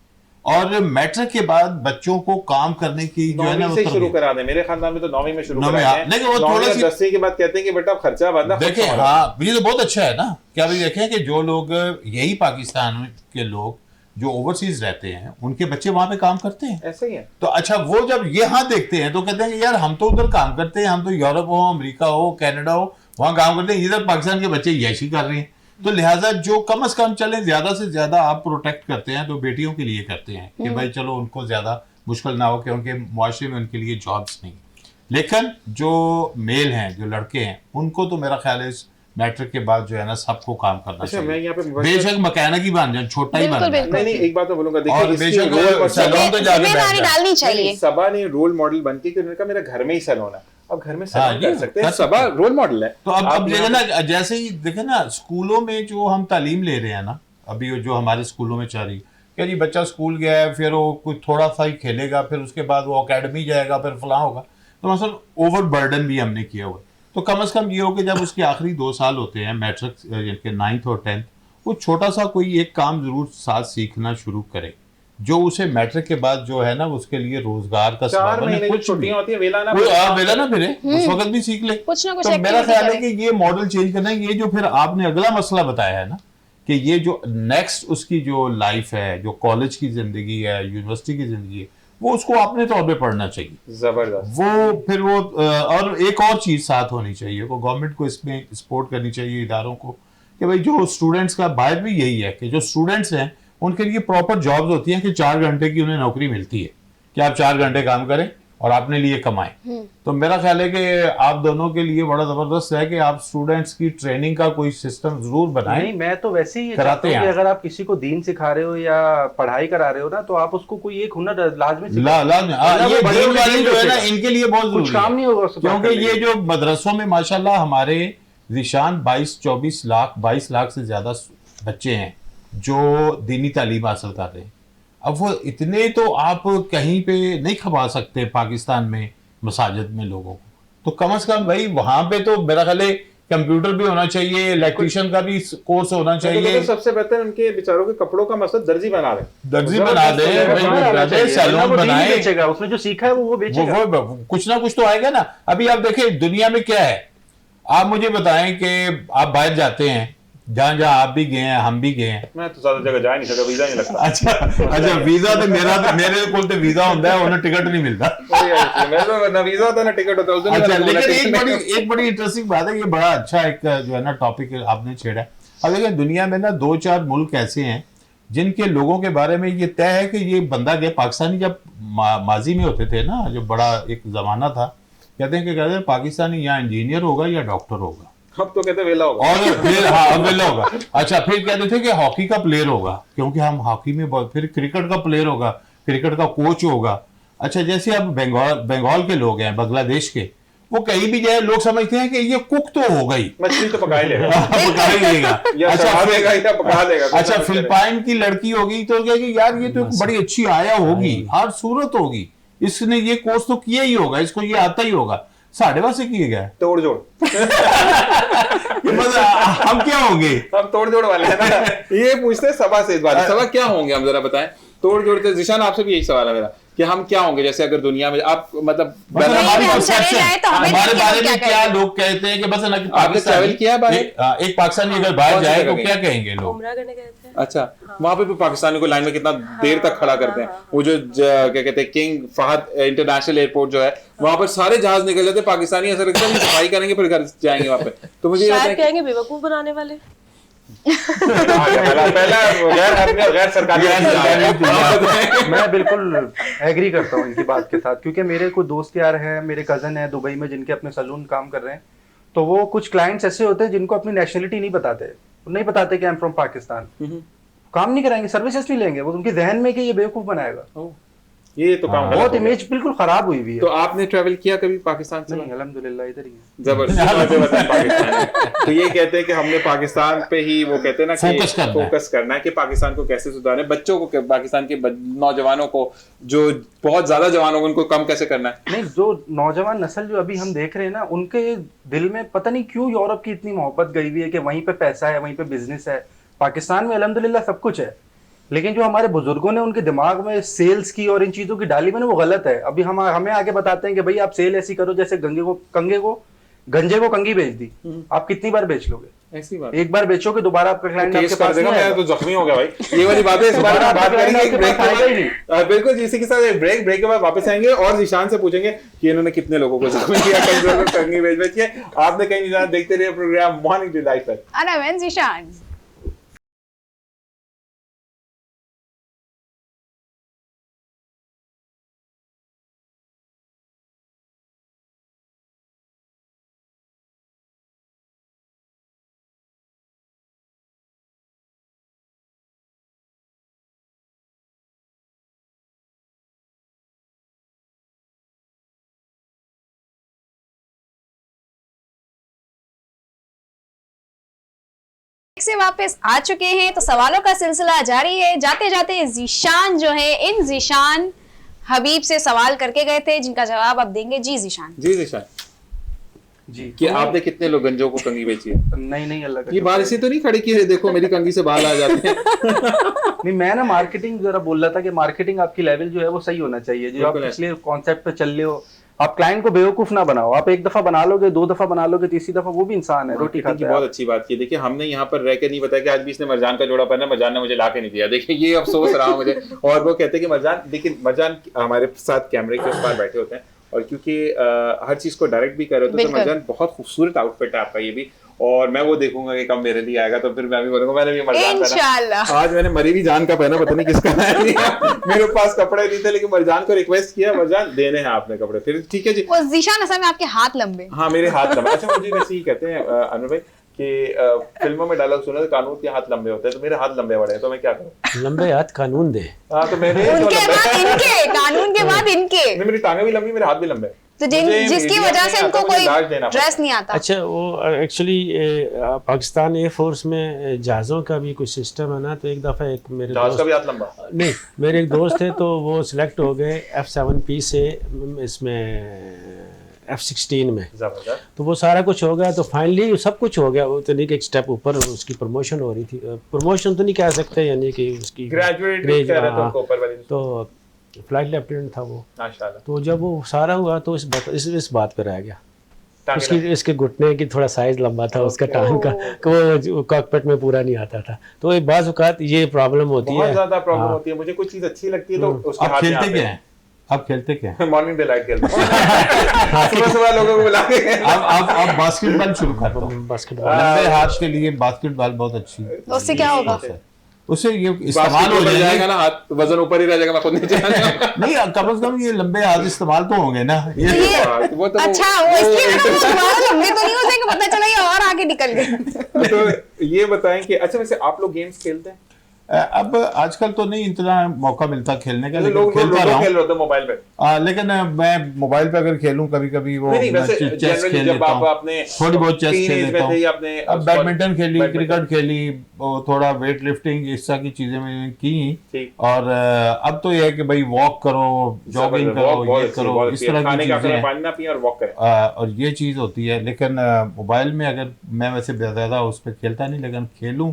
और मैट्रिक के बाद बच्चों को काम करने की जो है ना वो से शुरू करा दें। मेरे खानदान में तो 9वीं में शुरू 9वीं, करा है, लेकिन वो थोड़ा सी 10वीं के बाद कहते हैं कि बेटा खर्चा बंदा देखें। हाँ, ये तो बहुत अच्छा है ना कि अभी देखें कि जो लोग यही पाकिस्तान के लोग जो ओवरसीज रहते हैं उनके बच्चे वहां पे काम करते हैं। ऐसे ही है। तो अच्छा वो जब यहाँ देखते हैं तो कहते हैं कि यार हम तो उधर काम करते हैं, हम तो यूरोप हो, अमेरिका हो, कनाडा हो, वहां काम करते हैं, इधर पाकिस्तान के बच्चे यैशी कर रहे हैं। तो लिहाजा जो कम से कम चले, ज्यादा से ज्यादा आप प्रोटेक्ट करते हैं तो बेटियों के लिए करते हैं कि भाई चलो उनको ज्यादा मुश्किल ना हो कि उनके मुआशरे में उनके लिए जॉब्स नहीं। लेकिन जो मेल हैं, जो लड़के हैं, उनको तो मेरा ख्याल है मैट्रिक के बाद जो है ना सबको काम करना अच्छा, मैं यहाँ चाहिए। पे बेशक मैकेनिक ही बन जाए, छोटा ही बन जाए। बिल्कुल। नहीं, एक बात मैं बोलूंगा, और देखिए बेशक रोल सैलून तो जाके बैठ जिम्मेदारी जाए। डालनी चाहिए। सबा ने रोल मॉडल बन के उन्होंने कहा मेरा घर में ही सैलून है, अब घर में हाँ, सैलून कर ये सकते हैं, कर सकते सबा हैं। रोल मॉडल है। तो अब आप देखे यहाँ ना, जैसे ही देखे ना स्कूलों में जो हम तालीम ले रहे हैं ना, अभी जो हमारे स्कूलों में चल रही क्या जी, बच्चा स्कूल गया है, फिर वो कुछ थोड़ा सा ही खेलेगा, फिर उसके बाद वो अकेडमी जाएगा, फिर फलां होगा। तो मतलब ओवर बर्डन भी हमने किया हुआ है। तो कम से कम ये हो कि जब उसके आखिरी 2 साल होते हैं मैट्रिक के 9th और 10th, वो छोटा सा कोई एक काम जरूर साथ सीखना शुरू करे जो उसे मैट्रिक के बाद जो है ना उसके लिए रोजगार का 4 सबब महीने बने। की कुछ भी छुट्टियां होती है, वेला ना वेला ना फिरे, उस वक्त भी सीख ले। कुछ ना कुछ तो मेरा activity ख्याल है करे। कि ये मॉडल चेंज करना है। ये जो फिर आपने अगला मसला बताया है ना कि ये जो नेक्स्ट उसकी जो लाइफ है, जो कॉलेज की जिंदगी है, यूनिवर्सिटी की जिंदगी है, वो उसको अपने तौर पे पढ़ना चाहिए। जबरदस्त। वो फिर वो और एक और चीज साथ होनी चाहिए, वो गवर्नमेंट को इसमें सपोर्ट करनी चाहिए, इदारों को, कि भाई जो स्टूडेंट्स का बाहर भी यही है कि जो स्टूडेंट्स हैं उनके लिए प्रॉपर जॉब्स होती हैं कि 4 घंटे की उन्हें नौकरी मिलती है कि आप 4 घंटे काम करें और अपने लिए कमाएं। तो मेरा ख्याल है कि आप दोनों के लिए बड़ा जबरदस्त है कि आप स्टूडेंट्स की ट्रेनिंग का कोई सिस्टम जरूर बनाएं। नहीं, मैं तो वैसे ही कराते चाहता हूं कि हैं। अगर आप किसी को दीन सिखा रहे हो या पढ़ाई करा रहे हो ना, तो आप उसको कोई एक हुनर लाजमी सिखाओ। वरना ये वो बड़े दीन होके वाले दीन जो है ना बेचेगा। इनके लिए बहुत कुछ जरूरी काम है। नहीं होगा उसको क्योंकि करने ये के जो मदरसों में माशाल्लाह हमारे जिशान 22 लाख से ज्यादा बच्चे हैं जो दीनी तालीम हासिल कर रहे हैं। अब वो इतने तो आप कहीं पे नहीं खपा सकते पाकिस्तान में मसाजिद में लोगों को, तो कम से कम भाई वहां पे तो मेरा ख्याल है कंप्यूटर भी होना चाहिए, इलेक्ट्रिशियन का भी कोर्स होना चाहिए। तो सबसे बेहतर उनके बेचारों के कपड़ों का मकसद दर्जी बना दे, दर्जी बना दे, सैलून बनाए, बेचेगा, उसने जो सीखा है वो बेचेगा। वो कुछ ना कुछ तो आएगा ना। अभी आप देखें दुनिया में क्या है, आप मुझे बताएं कि आप बाहर जाते हैं, जहां जहां आप भी गए हैं, हम भी गए हैं। मैं तो ज्यादा जगह जा नहीं सकता, वीजा नहीं लगता। अच्छा वीजा तो मेरे को तो वीजा होता है, उन्हें टिकट नहीं मिलता। मैं तो ना वीजा होता ना टिकट होता। उस दिन अच्छा, मैंने बोला लेकिन टिकट एक बड़ी इंटरेस्टिंग बात है, ये बड़ा अच्छा एक जो है ना टॉपिक आपने छेड़ा है। अब देखिए दुनिया में ना 2-4 मुल्क ऐसे हैं जिनके लोगों के बारे में ये तय है कि ये बंदा गया पाकिस्तानी, जब माजी में होते थे ना, जो बड़ा एक जमाना था, कहते हैं पाकिस्तानी या इंजीनियर होगा या डॉक्टर होगा। अब तो कहते वेला होगा। और फिर हाँ वेला होगा। अच्छा, फिर कहते थे कि हॉकी का प्लेयर होगा क्योंकि हम हॉकी में बहुत, फिर क्रिकेट का प्लेयर होगा, क्रिकेट का कोच होगा। अच्छा, जैसे अब बंगाल के लोग हैं, बांग्लादेश के, वो कहीं भी जाए लोग समझते हैं कि ये कुक तो होगा ही, मछली तो पका ही लेगा, पका ही लेगा। या चढ़ा देगा या पका देगा। अच्छा, फिलिपाइन की लड़की होगी तो क्या कि यार ये तो बड़ी अच्छी आया होगी, हर सूरत होगी, इसने ये कोर्स तो किया ही होगा, इसको ये आता ही होगा। साढ़े वासे किए गए तोड़ जोड़। हम क्या होंगे? हम तोड़ जोड़ वाले हैं ना। ये पूछते हैं सबा से इस बात, सबा क्या होंगे हम जरा बताएं। तोड़ जोड़ते जिशान, आपसे भी यही सवाल है मेरा कि हम क्या होंगे, जैसे अगर दुनिया में आप मतलब हमारी हम चले perception, जाए तो हमें हमारे देखिए बारे लोग में क्या क्या कहेंगे। लोग कहते हैं कि बस ना कि आपने travel किया है बाहर? एक पाकिस्तानी अगर बाहर कौन सी जाए जगह तो गए? क्या कहेंगे लोग? उम्रा करने गए थे। अच्छा, वहां पे भी पाकिस्तानी को लाइन में कितना देर तक खड़ा करते हैं। वो जो क्या कहते हैं किंग फहद इंटरनेशनल एयरपोर्ट जो है, वहां पर सारे जहाज निकल जाते हैं, पाकिस्तानी ऐसा लगता है सफाई करेंगे फिर घर जाएंगे वहां पे। तो मुझे ये शायद लगता है कहेंगे बेवकूफ बनाने वाले। पहला गैर सरकारी मैं बिल्कुल एग्री करता हूँ इनकी बात के साथ, क्योंकि मेरे कुछ दोस्त यार हैं, मेरे कजन हैं दुबई में जिनके अपने सैलून काम कर रहे हैं। तो वो कुछ क्लाइंट्स ऐसे होते हैं जिनको अपनी नेशनलिटी नहीं बताते कि आई एम फ्रॉम पाकिस्तान। काम नहीं कराएंगे, सर्विसेज नहीं लेंगे, वो उनके जहन में कि ये बेवकूफ बनाएगा। ये तो काम गलत बहुत हो गया। इमेज बिल्कुल खराब हुई हुई है। तो आपने ट्रैवल किया कभी पाकिस्तान से? नहीं, अल्हम्दुलिल्लाह इधर ही है। जबरदस्त बातें बताएं पाकिस्तान में। तो ये कहते हैं कि हमने पाकिस्तान पे ही वो कहते हैं ना कि फोकस करना है कि पाकिस्तान को कैसे सुधारें, बच्चों को, पाकिस्तान के नौजवानों को जो बहुत ज्यादा जवान हो उनको कम कैसे करना है। नहीं, जो नौजवान नस्ल जो अभी हम देख रहे हैं ना, उनके दिल में पता नहीं क्यों यूरोप की इतनी मोहब्बत गई हुई है कि वहीं पे पैसा है, वहीं पे बिजनेस है। पाकिस्तान में अल्हम्दुलिल्लाह सब कुछ है, लेकिन जो हमारे बुजुर्गों ने उनके दिमाग में सेल्स की और इन चीजों की डाली में ना, वो गलत है। अभी हम हमें आगे बताते हैं कि भाई आप सेल ऐसी करो जैसे गंजे को कंगी बेच दी। आप कितनी बार बेच लोगे? ऐसी बात एक बार बेचोगे, दोबारा आपका क्लाइंट केस आपके कर पास देगा। नहीं मैं आएगा। तो जख्मी हो गया भाई। ये वाली बातें इस बारे में बात करेंगे एक ब्रेक के बाद। बिल्कुल, इसी के साथ एक ब्रेक के बाद वापस आएंगे और जीशान से पूछेंगे कि इन्होंने कितने लोगों को जख्मी किया, कंगी बेच के। आपने कहीं नहीं जाना, देखते रहिए प्रोग्राम मॉर्निंग डिलाइट पर। अनम एंड जीशान। से वापस आ चुके हैं, तो सवालों का सिलसिला जारी है। जाते जाते जीशान जो है, इन जीशान हबीब से सवाल करके गए थे जिनका जवाब अब देंगे जी जीशान। जी जीशान जी, कि आपने कितने लोग गंजों को कंगी बेची है? नहीं अल्लाह का ये बाल इसी तो नहीं खड़ी की है, देखो मेरी कंगी से बाल आ जाते हैं। नहीं, मैं ना मार्केटिंग जरा बोल रहा था कि मार्केटिंग आपकी लेवल जो है वो सही होना चाहिए। जो आप बिल्कुल है। पिछले कॉन्सेप्ट पे चल रहे हो, आप क्लाइंट को बेवकूफ ना बनाओ। आप एक दफा बना लोगे, 2 दफा बना लोगे, तीसरी दफा वो भी इंसान है, रोटी मार्केटिंग की खाता है। बहुत अच्छी बात की। देखिए हमने यहाँ पर रह के नहीं बताया कि आज भी इसने मरजान का जोड़ा पहना, मरजान ने मुझे ला के नहीं दिया। देखिए ये अफसोस रहा मुझे। और वो कहते हैं कि मरजान, लेकिन मरजान हमारे साथ कैमरे के उस पार बैठे होते हैं और क्योंकि हर चीज को डायरेक्ट भी कर रहे होते हैं, तो बिल्कुल। मरजान बहुत खूबसूरत आउटफिट है आपका ये भी। और मैं वो देखूंगा कि कब मेरे लिए आएगा तो फिर मैं भी बोलूंगा मैंने भी मरजान पहना। इंशाल्लाह। आज मैंने मरी भी जान का पहना, पता नहीं किसका है नहीं। मेरे पास कपड़े नहीं थे, लेकिन मरजान को रिक्वेस्ट किया, मरजान देने हैं आपने कपड़े, फिर ठीक है जी। वो जीशान असल में आपके हाथ लंबे। हाँ मेरे हाथ लंबे। अच्छा मुझे वैसे ही कहते हैं अनु भाई कि फिल्मों में डायलॉग सुना तो कानून के हाथ लंबे होते हैं, तो मेरे हाथ लंबे बड़े हैं, तो मैं क्या करूं? लंबे हाथ कानून दे। हाँ तो मैंने उनके बाद इनके, कानून के बाद इनके। नहीं, मेरी टांगे भी लंबी, मेरे हाथ भी लंबे। तो मुझे जिसकी मीडिया वजह में से इनको आता, कोई मुझे लाज देना ड्रेस पड़ता नहीं आता। अच्छा, वो एक्चुअली पाकिस्तान एयरफोर्स में जहाज़ों का भी कुछ सिस्टम है ना, तो एक दफ़ा एक मेरे जहाज का भी दोस्त, हाथ लंबा। नहीं मेरे एक दोस्त थे, तो वो सिलेक्ट हो गए F7P से इसमें F16 में। जबरदस्त। तो वो सारा कुछ हो गया, तो फाइनली सब कुछ हो गया। वो तो नहीं कि एक स्टेप ऊपर उसकी प्रमोशन हो रही थी, प्रमोशन तो नहीं कह सकते, यानी कि उसकी ग्रेजुएट ग्रेड, कह रहे थे हाँ। उनको ऊपर वाली। तो फ्लाइट लेफ्टिनेंट था वो। माशाल्लाह। तो जब वो सारा हुआ तो इस बात पे रह गया। टांगे उसकी इसके घुटने की थोड़ा साइज लंबा था उसका टांग का, कि वो कॉकपिट में पूरा नहीं आता था। तो एक बाज़ औक़ात ये प्रॉब्लम होती है। बहुत ज्यादा प्रॉब्लम हाँ। होती है। मुझे कुछ चीज अच्छी लगती है तो उसके आप हाथ में खेलते आते क्या हैं। हैं? आप खेलते क्या हैं? मॉर्निंग डिलाइट खेलते हैं। सुबह लोगों को बुला के। आप बास्केटबॉल शुरू कर दो। बास्केटबॉल लंबे हाथ के लिए बास्केटबॉल बहुत अच्छी है। तो उससे क्या होगा? उससे ये इस्तेमाल इस्तेमाल हो जाएगा जाएगा ना, हाथ वजन ऊपर ही रह जाएगा, मैं खुद नहीं जाऊंगा। नहीं, कम से कम ये लंबे हाथ इस्तेमाल तो होंगे ना। ये वो तो अच्छा, वो इसलिए मैंने पूछा, तुम्हारे लंबे तो नहीं हो जाएंगे, पता चला ये और आगे निकल गए। तो ये बताएं कि अच्छा वैसे आप लोग गेम्स खेलते हैं? अब आजकल तो नहीं इतना मौका मिलता खेलने का, जैसे लेकिन लोग खेलता लूडो रहा खेल हूँ। रहे होते हैं मोबाइल पे। लेकिन मैं मोबाइल पे अगर खेलूं कभी कभी वो नहीं वैसे चेस जनरली खेल जब लेता आप हूँ, अपने थोड़ी बहुत चेस खेल लेता हूँ। अपने अब बैडमिंटन खेली, बैडमिंटन। क्रिकेट खेली, और थोड़ा वेट लिफ्टिंग, इस तरह की चीजें मैंने की। ठीक। और अब तो ये है कि भाई वॉक करो, जॉगिंग करो, ये करो, इस तरह की चीजें हैं। पानी ना पिए और वॉक करें। और ये चीज होती है। लेकिन मोबाइल में अगर मैं वैसे ज्यादा उस पर खेलता नहीं, लेकिन खेलूं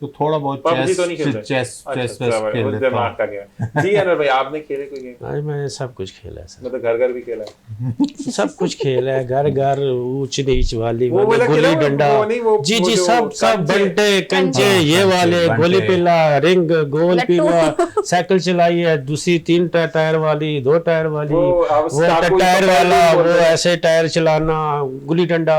तो थोड़ा बहुत PUBG तो नहीं खेलते? चेस अच्छा, खेल वो लेता दिमाग हूँ। का गेम। जी अनवर भाई आपने खेले कोई गेम? आज मैंने सब कुछ खेला है सर, मतलब घर भी खेला है? सब कुछ खेला है, घर घर ऊंच नीच वाली, वो वाला गुल्ली खेला हुआ? डंडा। वो नहीं, वो- जी वो जी, जो सब कंचे। बंटे कंचे, ये कंचे, वाले बंटे। गोली पिल्ला, रिंग, गोल लट्टू। पिल्ला, साइकिल चलाई है, दूसरी 3 टायर वाली, 2 टायर वाली, वो वो स्टाकू टायर पकड़ वाला, के वो बोलते हैं। ऐसे टायर चलाना, गुल्ली डंडा,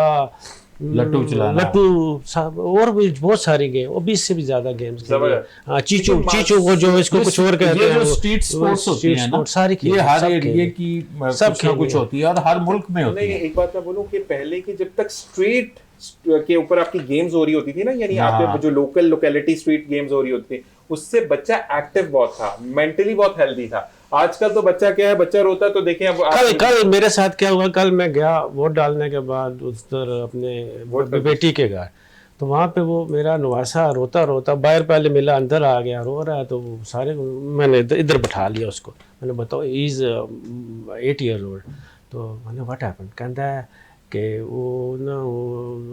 लट्टू चलाना। लट्टू, सब और भी बहुत सारी गेम, और 20 से भी ज्यादा गेम्स खेली है। जबरदस्त। हाँ, चीचू लेकिन चीचू, वो जो इसको कुछ और कहते ये हैं, जो वो- स्ट्रीट वो स्पोर्ट्स होती स्ट्रीट है ना, स्पोर्ट्स सारी खेली ये है, हर सब एरिया खेली। की सब कुछ ना कुछ खेली है। होती है, और हर मुल्क में होती नहीं है। एक बात मैं बोलूं कि पहले की जब तक स्ट्रीट के ऊपर आपकी गेम्स हो रही होती थी ना, यानी हाँ। आपके जो लोकलिटी स्ट्रीट गेम्स हो रही होती थी, उससे बच्चा एक्टिव बहुत था, मेंटली बहुत हेल्दी था। आजकल तो बच्चा क्या है, बच्चा रोता है तो देखें अब कल मेरे साथ क्या हुआ, कल मैं गया वोट डालने के बाद उधर अपने बेटी के घर, तो वहाँ पे वो मेरा नवासा रोता रोता बाहर पहले मिला, अंदर आ गया, रो रहा है, तो वो सारे मैंने इधर बैठा लिया उसको, मैंने बताओ इज 8 years old, तो मैंने व्हाट हैपेंड, कहता है कि वो ना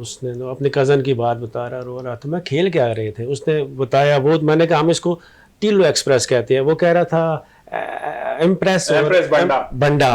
उसने ना अपने कज़न की बात बता रहा, रो रहा था, मैं खेल के आ रहे थे, उसने बताया वो, मैंने कहा हम इसको टीलो एक्सप्रेस कहते हैं, वो कह रहा था इम्प्रेस बंडा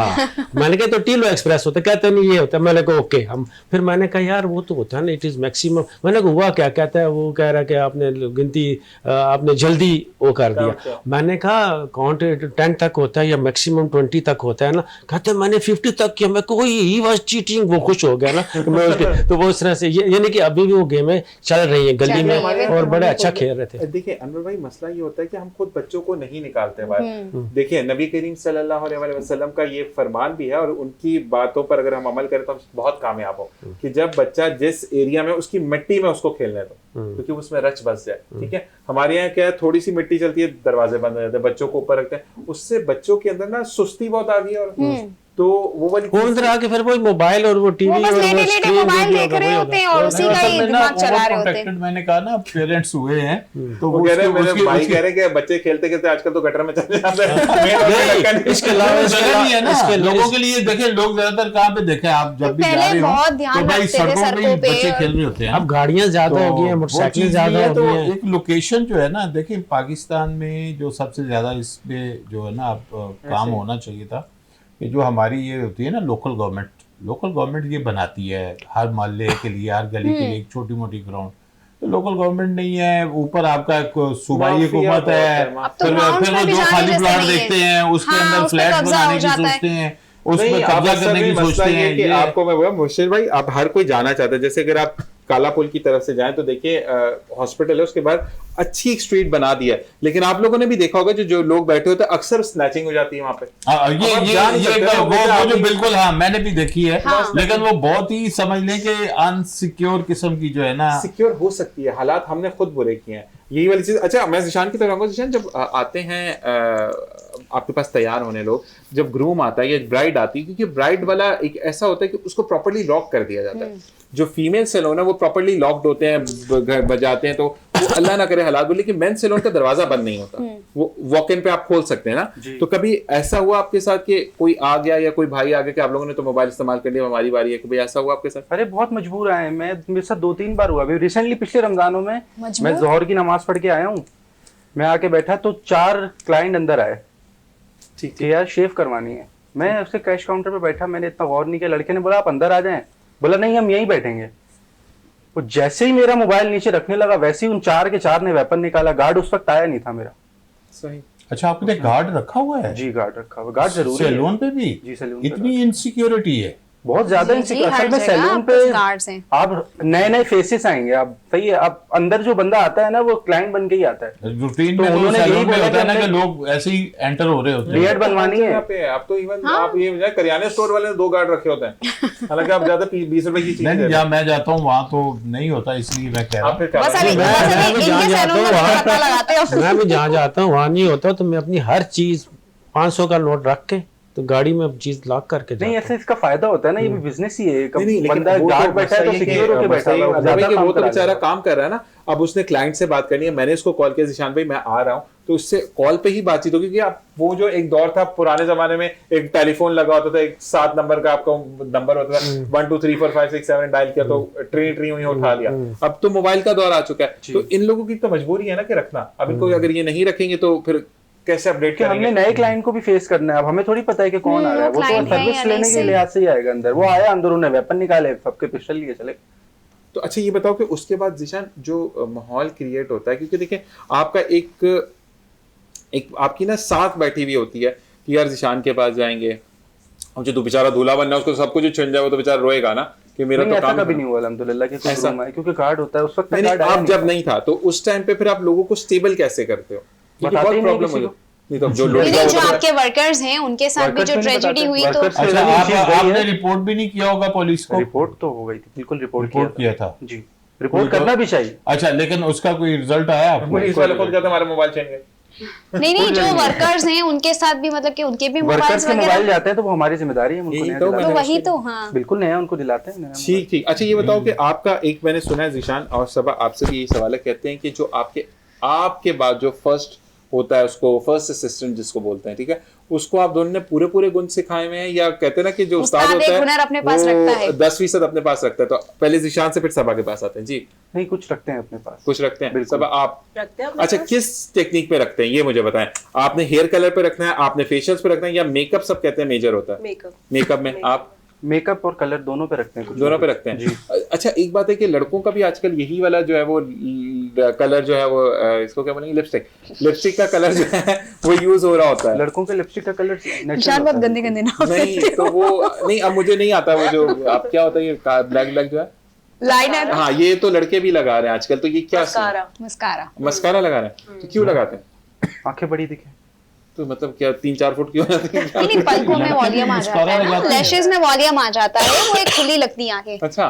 मैंने कहा तो टीलो एक्सप्रेस होता, कहते नहीं ये होता, मैंने कहा ओके हम, फिर मैंने कहा यार वो तो होता है ना, इट इज़ मैक्सिमम, मैंने कहा हुआ क्या, कहता है वो कह रहा है कि आपने गिनती आपने जल्दी वो कर दिया, मैंने कहा काउंट 10 तक होता है या मैक्सिमम 20 तक होता है ना, कहते मैंने 50 तक किया, मैं कोई ही वाज चीटिंग, वो खुश हो गया ना मैं उसके, तो वो इस तरह से यानी कि अभी भी वो गेमें चल रही हैं गली में और बड़े अच्छा खेल रहे थे। देखिए अनवर भाई, मसला ये होता है कि हम खुद बच्चों को नहीं निकालते बाहर। देखिए नबी करीम सल्लल्लाहु अलैहि वसल्लम का ये फरमान भी है और उनकी बातों पर अगर हम अमल करें तो हम बहुत कामयाब हो, कि जब बच्चा जिस एरिया में उसकी मिट्टी में उसको खेलने दो, क्योंकि उसमें रच बस जाए। ठीक है, हमारे यहाँ क्या है, थोड़ी सी मिट्टी चलती है दरवाजे बंद हो जाते हैं, बच्चों को ऊपर रखते हैं, उससे बच्चों के अंदर ना सुस्ती बहुत आ गई है, और तो वो वाली वो अंदर आके फिर वही मोबाइल और वो टीवी और लेटे लेटे मोबाइल देख रहे होते हैं और उसी का ही दिमाग चला रहे होते हैं। मैंने कहा ना पेरेंट्स हुए हैं तो वो कह रहे हैं, मेरे भाई कह रहे हैं कि बच्चे खेलते खेलते आजकल तो गटर में चले जाते हैं। इसके अलावा जगह नहीं है ना लोगों के लिए। देखे लोग ज्यादातर कहाँ पे देखे, आप जब भी जा रहे हो तो भाई सड़कों पे बच्चे खेल रहे होते हैं। अब गाड़ियां ज्यादा हो गई हैं, मोटरसाइकिल ज्यादा हो गई हैं। एक लोकेशन जो है ना, देखिए पाकिस्तान में जो सबसे ज्यादा इस पे जो है ना काम होना चाहिए था, कि जो हमारी ये होती है ना लोकल गवर्नमेंट ये बनाती है हर मोहल्ले के लिए, हर गली के लिए एक छोटी मोटी ग्राउंड, तो लोकल गवर्नमेंट नहीं है, ऊपर आपका एक सूबाई हुकूमत है, फिर वो 2 खाली प्लाट देखते हैं, उसके अंदर फ्लैट बनाने की सोचते हैं, उस पर कब्जा करने की सोचते हैं। कि आपको मैं बोला मुर्शिद भाई, आप हर कोई जाना चाहता है, जैसे अगर आप काला पुल की तरफ से जाएं तो देखिए हॉस्पिटल है, उसके बाद अच्छी एक स्ट्रीट बना दिया है, लेकिन आप लोगों ने भी देखा होगा जो लोग बैठे होते हैं अक्सर स्नैचिंग हो जाती है वहां पे। वो जो बिल्कुल, हाँ मैंने भी देखी है, लेकिन वो बहुत ही समझ लें कि अनसिक्योर किस्म की जो है ना, सिक्योर हो सकती है, हालात हमने खुद बुरे किए हैं, यही वाली चीज। अच्छा मैं जिशान की तरफ आऊंगा। जिशान, जब आते हैं आपके पास तैयार होने लोग, जब ग्रूम आता है या ब्राइड आती है, क्योंकि ब्राइड वाला एक ऐसा होता है कि उसको प्रॉपर्ली लॉक कर दिया जाता है, जो फीमेल सैलून है वो प्रॉपर्ली लॉक्ड होते हैं, बजाते हैं, तो वो अल्लाह ना करे हालात, लेकिन मेन सैलून का दरवाजा बंद नहीं होता, वो वॉक इन पे आप खोल सकते हैं ना। तो कभी ऐसा हुआ आपके साथ कि कोई आ गया या कोई भाई आ गया कि आप लोगों ने तो मोबाइल इस्तेमाल कर लिया, हमारी बारी है, कभी ऐसा हुआ आपके साथ? अरे बहुत मजबूर आए, मेरे साथ 2-3 बार हुआ। अभी रिसेंटली पिछले रमजानों में मैं जोहर की नमाज पढ़ के आया हूँ, मैं आके बैठा तो 4 क्लाइंट अंदर आए, ठीक है यार शेव करवानी है। मैं उसके कैश काउंटर पे बैठा, मैंने इतना गौर नहीं किया, लड़के ने बोला आप अंदर आ जाएं, बोला नहीं हम यहीं बैठेंगे। वो जैसे ही मेरा मोबाइल नीचे रखने लगा, वैसे ही उन 4 के 4 ने वेपन निकाला। गार्ड उस वक्त आया नहीं था मेरा। सही। अच्छा आपने गार्ड रखा हुआ है? जी गार्ड रखा हुआ, गार्ड जरूरी है। सैलून पे भी? जी सैलून इतनी इनसिक्योरिटी है, बहुत ज्यादा इनसिक्योर। असल में सैलून पे आप नए फेसेस आएंगे, आप सही है, आप अंदर जो बंदा आता है ना वो क्लाइंट बन के ही आता है। रूटीन में तो सैलून में होता है ना कि लोग ऐसे ही एंटर हो रहे होते हैं, बियर्ड बनवानी है। आप तो इवन आप ये करियाने स्टोर वाले ने 2 गार्ड रखे होते हैं, हालांकि आप ज्यादा 20 रुपए की चीज नहीं, जहाँ मैं जाता हूँ वहाँ तो नहीं होता, इसलिए मैं कह रहा हूँ। मैं भी जहाँ जाता हूँ वहाँ नहीं होता, तो मैं अपनी हर चीज 500 का नोट रख के तो गाड़ी में चीज लॉक करके नहीं, ऐसे इसका फायदा होता है ना, ये भी बिजनेस ही है। बंदा गार्ड बैठा है तो सिक्योर होके बैठा है, वो तो बेचारा काम कर रहा है ना। अब उसने क्लाइंट से बात करनी है, मैंने उसको कॉल किया, जिशान भाई मैं आ रहा हूँ, तो उससे कॉल पे ही बातचीत होगी, क्योंकि आप वो जो एक दौर था पुराने जमाने में, एक टेलीफोन लगा होता था, एक 7 नंबर का आपका नंबर होता था, 1 2 3 4 5 6 7 डायल किया तो ट्री हुई उठा लिया। अब तो मोबाइल का दौर आ चुका है, तो इन लोगों की तो मजबूरी है ना कि रखना। अब इनको अगर ये नहीं रखेंगे तो फिर कैसे अपडेट करेंगे? हमने नए क्लाइंट को भी फेस करना है, अब हमें थोड़ी पता है कि कौन आ रहा है, वो तो सर्विस लेने के लिहाज से ही आएगा अंदर। वो आया अंदर, उन्हें वेपन निकाले, सबके पिस्टल लिए चले। तो अच्छा ये बताओ कि उसके बाद जिशान जो माहौल क्रिएट होता है, क्योंकि देखिए आपका एक आपकी ना साथ बैठी हुई होती है कि यार जिशान के पास जाएंगे, अब जो बेचारा दूल्हा बनना है उसको सब कुछ छुन जाए, वो तो बेचारा रोएगा ना कि मेरा तो काम कभी नहीं हुआ अल्हम्दुलिल्लाह कि ऐसा, क्योंकि गार्ड होता है उस वक्त। आप जब नहीं था तो उस टाइम पे फिर आप लोगों को स्टेबल कैसे करते हो? बहुत प्रॉब्लम हो नहीं तो जो आपके वर्कर्स हैं उनके साथ भी जो ट्रेजेडी हुई, तो आपने रिपोर्ट भी नहीं किया होगा पुलिस को? रिपोर्ट तो हो गई थी, बिल्कुल रिपोर्ट किया था जी। रिपोर्ट करना भी चाहिए। अच्छा, लेकिन उसका कोई रिजल्ट आया आपको? पुलिस वाले खुद कहते हैं हमारा मोबाइल छीन गए। नहीं नहीं, जो वर्कर्स हैं उनके साथ भी मतलब कि उनके भी वर्कर्स मोबाइल्स के मोबाइल वगैरह, जाते हैं तो वो हमारी जिम्मेदारी है, उनको यही नया तो दिलाना। तो वही तो हाँ। बिल्कुल नया उनको दिलाते हैं नया मोबाइल। ठीक ठीक। अच्छा ये बताओ कि आपका एक मैंने सुना है ज़ीशान और सबा आपसे भी यही सवाल है, कहते हैं कि जो आपके बाद जो फर्स्ट होता है उसको फर्स्ट असिस्टेंट जिसको बोलते हैं, ठीक है, उसको आप दोनों ने पूरे पूरे गुण सिखाए हुए हैं, या कहते हैं ना कि जो उस्ताद उस्ताद होता एक है हुनर अपने पास रखता है। 10% अपने पास रखता है। तो पहले ज़ीशान से फिर सबा के पास आते हैं। जी नहीं, कुछ रखते हैं अपने पास। कुछ रखते हैं बिल्कुल। सबा आप? रखते हैं अपने अच्छा पास। किस टेक्निक पे रखते हैं ये मुझे बताएं। आपने हेयर कलर पे रखना है, आपने फेशियल्स पे रखना है, या मेकअप सब कहते हैं मेजर होता है? मेकअप। मेकअप में आप मेकअप और कलर दोनों पे रखते हैं, कुछ दोनों पे रखते हैं। अच्छा एक बात है कि लड़कों का भी आजकल यही वाला जो है वो कलर जो है वो इसको क्या बोलेंगे, लिपस्टिक का कलर जो है वो यूज हो रहा होता है। लड़कों के लिपस्टिक का कलर निशान बहुत गंदे गंदे नाम नहीं तो वो नहीं, अब मुझे नहीं आता वो जो आप क्या होता है ये ब्लैक ब्लैक जो है, लाइनर, हाँ ये तो लड़के भी लगा रहे हैं आजकल। तो ये क्या मस्कारा। मस्कारा। मस्कारा लगा रहे हैं? तो क्यों लगाते हैं? आंखें बड़ी दिखे। तो मतलब क्या 3-4 फुट क्यों आती हैं? नहीं नहीं, पलकों में वॉल्यूम आ जाता है ना, लैशेस में वॉल्यूम आ जाता है, वो एक खुली लगती है आंखें। अच्छा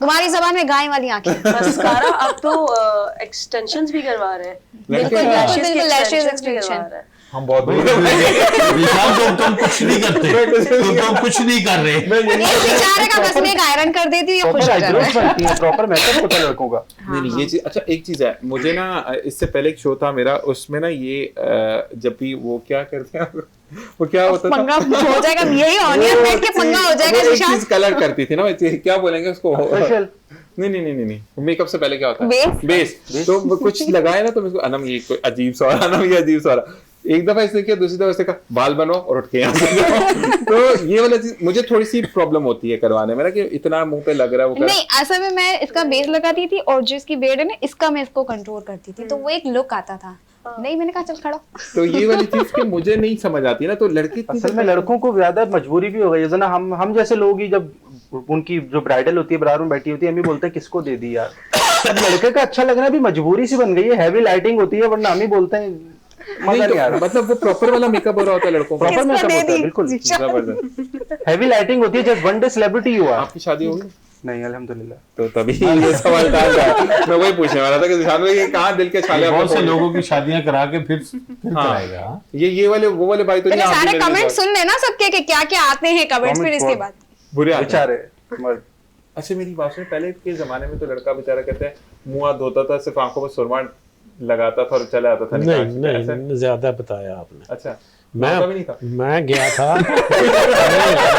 तुम्हारी जबान में गाय वाली आंखें। मस्कारा अब तो एक्सटेंशंस भी करवा रहे हैं। बिल्कुल, lashes बिल्कुल, के lashes extensions भी extension। करवा रहे हैं। हम बहुत विशाल तुम कुछ नहीं करते, तुम कुछ नहीं कर रहे। एक बेचारे का बस में एक आयरन कर देती हूँ, ये खुश हो जाता है। बनती है, प्रॉपर मेकअप होता है लड़कों का। नहीं नहीं ये चीज, अच्छा एक चीज है, मुझे ना इससे पहले एक शो था मेरा, उसमें ना ये जब भी वो क्या करते हैं वो क्या होता था, पंगा हो जाएगा, यही ऑनियन बैठ के पंगा हो जाएगा। वो एक निशान चीज कलर करती थी ना, वो क्या बोलेंगे उसको, फेशियल। नहीं नहीं नहीं नहीं, मेकअप से पहले क्या होता है, बेस। बेस। तो वो कुछ लगाए ना तो मुझको अनम ये कोई अजीब सा हो रहा, अनम ये अजीब सा हो रहा। एक दफा इसने किया, दूसरी दफा इसने कहा बाल बनवाओ और उठ के यहाँ से जाओ। तो ये वाला चीज मुझे थोड़ी सी प्रॉब्लम होती है करवाने में ना, कि इतना मुंह पे लग रहा है वो नहीं, असल में मैं इसका बेस लगाती थी और जो इसकी बेड है ना, इसका मैं इसको कंट्रोल करती थी, तो वो एक लुक आता था। नहीं, मैंने कहा चल खड़ा। तो ये वाली चीज कि मुझे नहीं समझ आती ना, तो लड़की असल में लड़कों को ज्यादा मजबूरी भी हो गई है ना। हम जैसे लोग ही जब उनकी जो ब्राइडल होती है, बारात में बैठी होती है, हम ही बोलते हैं किसको दे दी यार। अब लड़के का अच्छा लगना भी मजबूरी सी बन गई है, हैवी लाइटिंग होती है, वरना हम ही बोलते हैं मजा नहीं आ रहा। मतलब वो प्रॉपर वाला मेकअप हो रहा होता है लड़कों का, प्रॉपर किसको मेकअप दे होता है, दी? बिल्कुल जबरदस्त। हैवी लाइटिंग होती है। जब वन डे सेलिब्रिटी हुआ। आपकी शादी हो गई? नहीं, अल्हम्दुलिल्लाह। तो तभी ये सवाल टाल रहा है। मैं वही पूछने वाला था कि निशान भाई ये कहाँ दिल के छाले बहुत से आपने लोगों की शादियां करा के फिर हाँ। कराएगा। हाँ। ये वाले वो वाले भाई तो नहीं, पहले आप भी सारे मेरे कमेंट साथ सुन लेना सबके कि क्या क्या आते हैं कमेंट्स, फिर इसके बाद बुरे आते हैं। बेचारे मर्द। अच्छा मेरी बात सुन, पहले के जमाने में तो लड़का बेचारा कहते हैं मुंह हाथ धोता था, सिर्फ आंखों में सुरमा लगाता था और चला आता था निकाल के, नहीं ऐसा? नहीं, ज्यादा बताया आपने। अच्छा मैं मौका भी नहीं था? मैं गया था,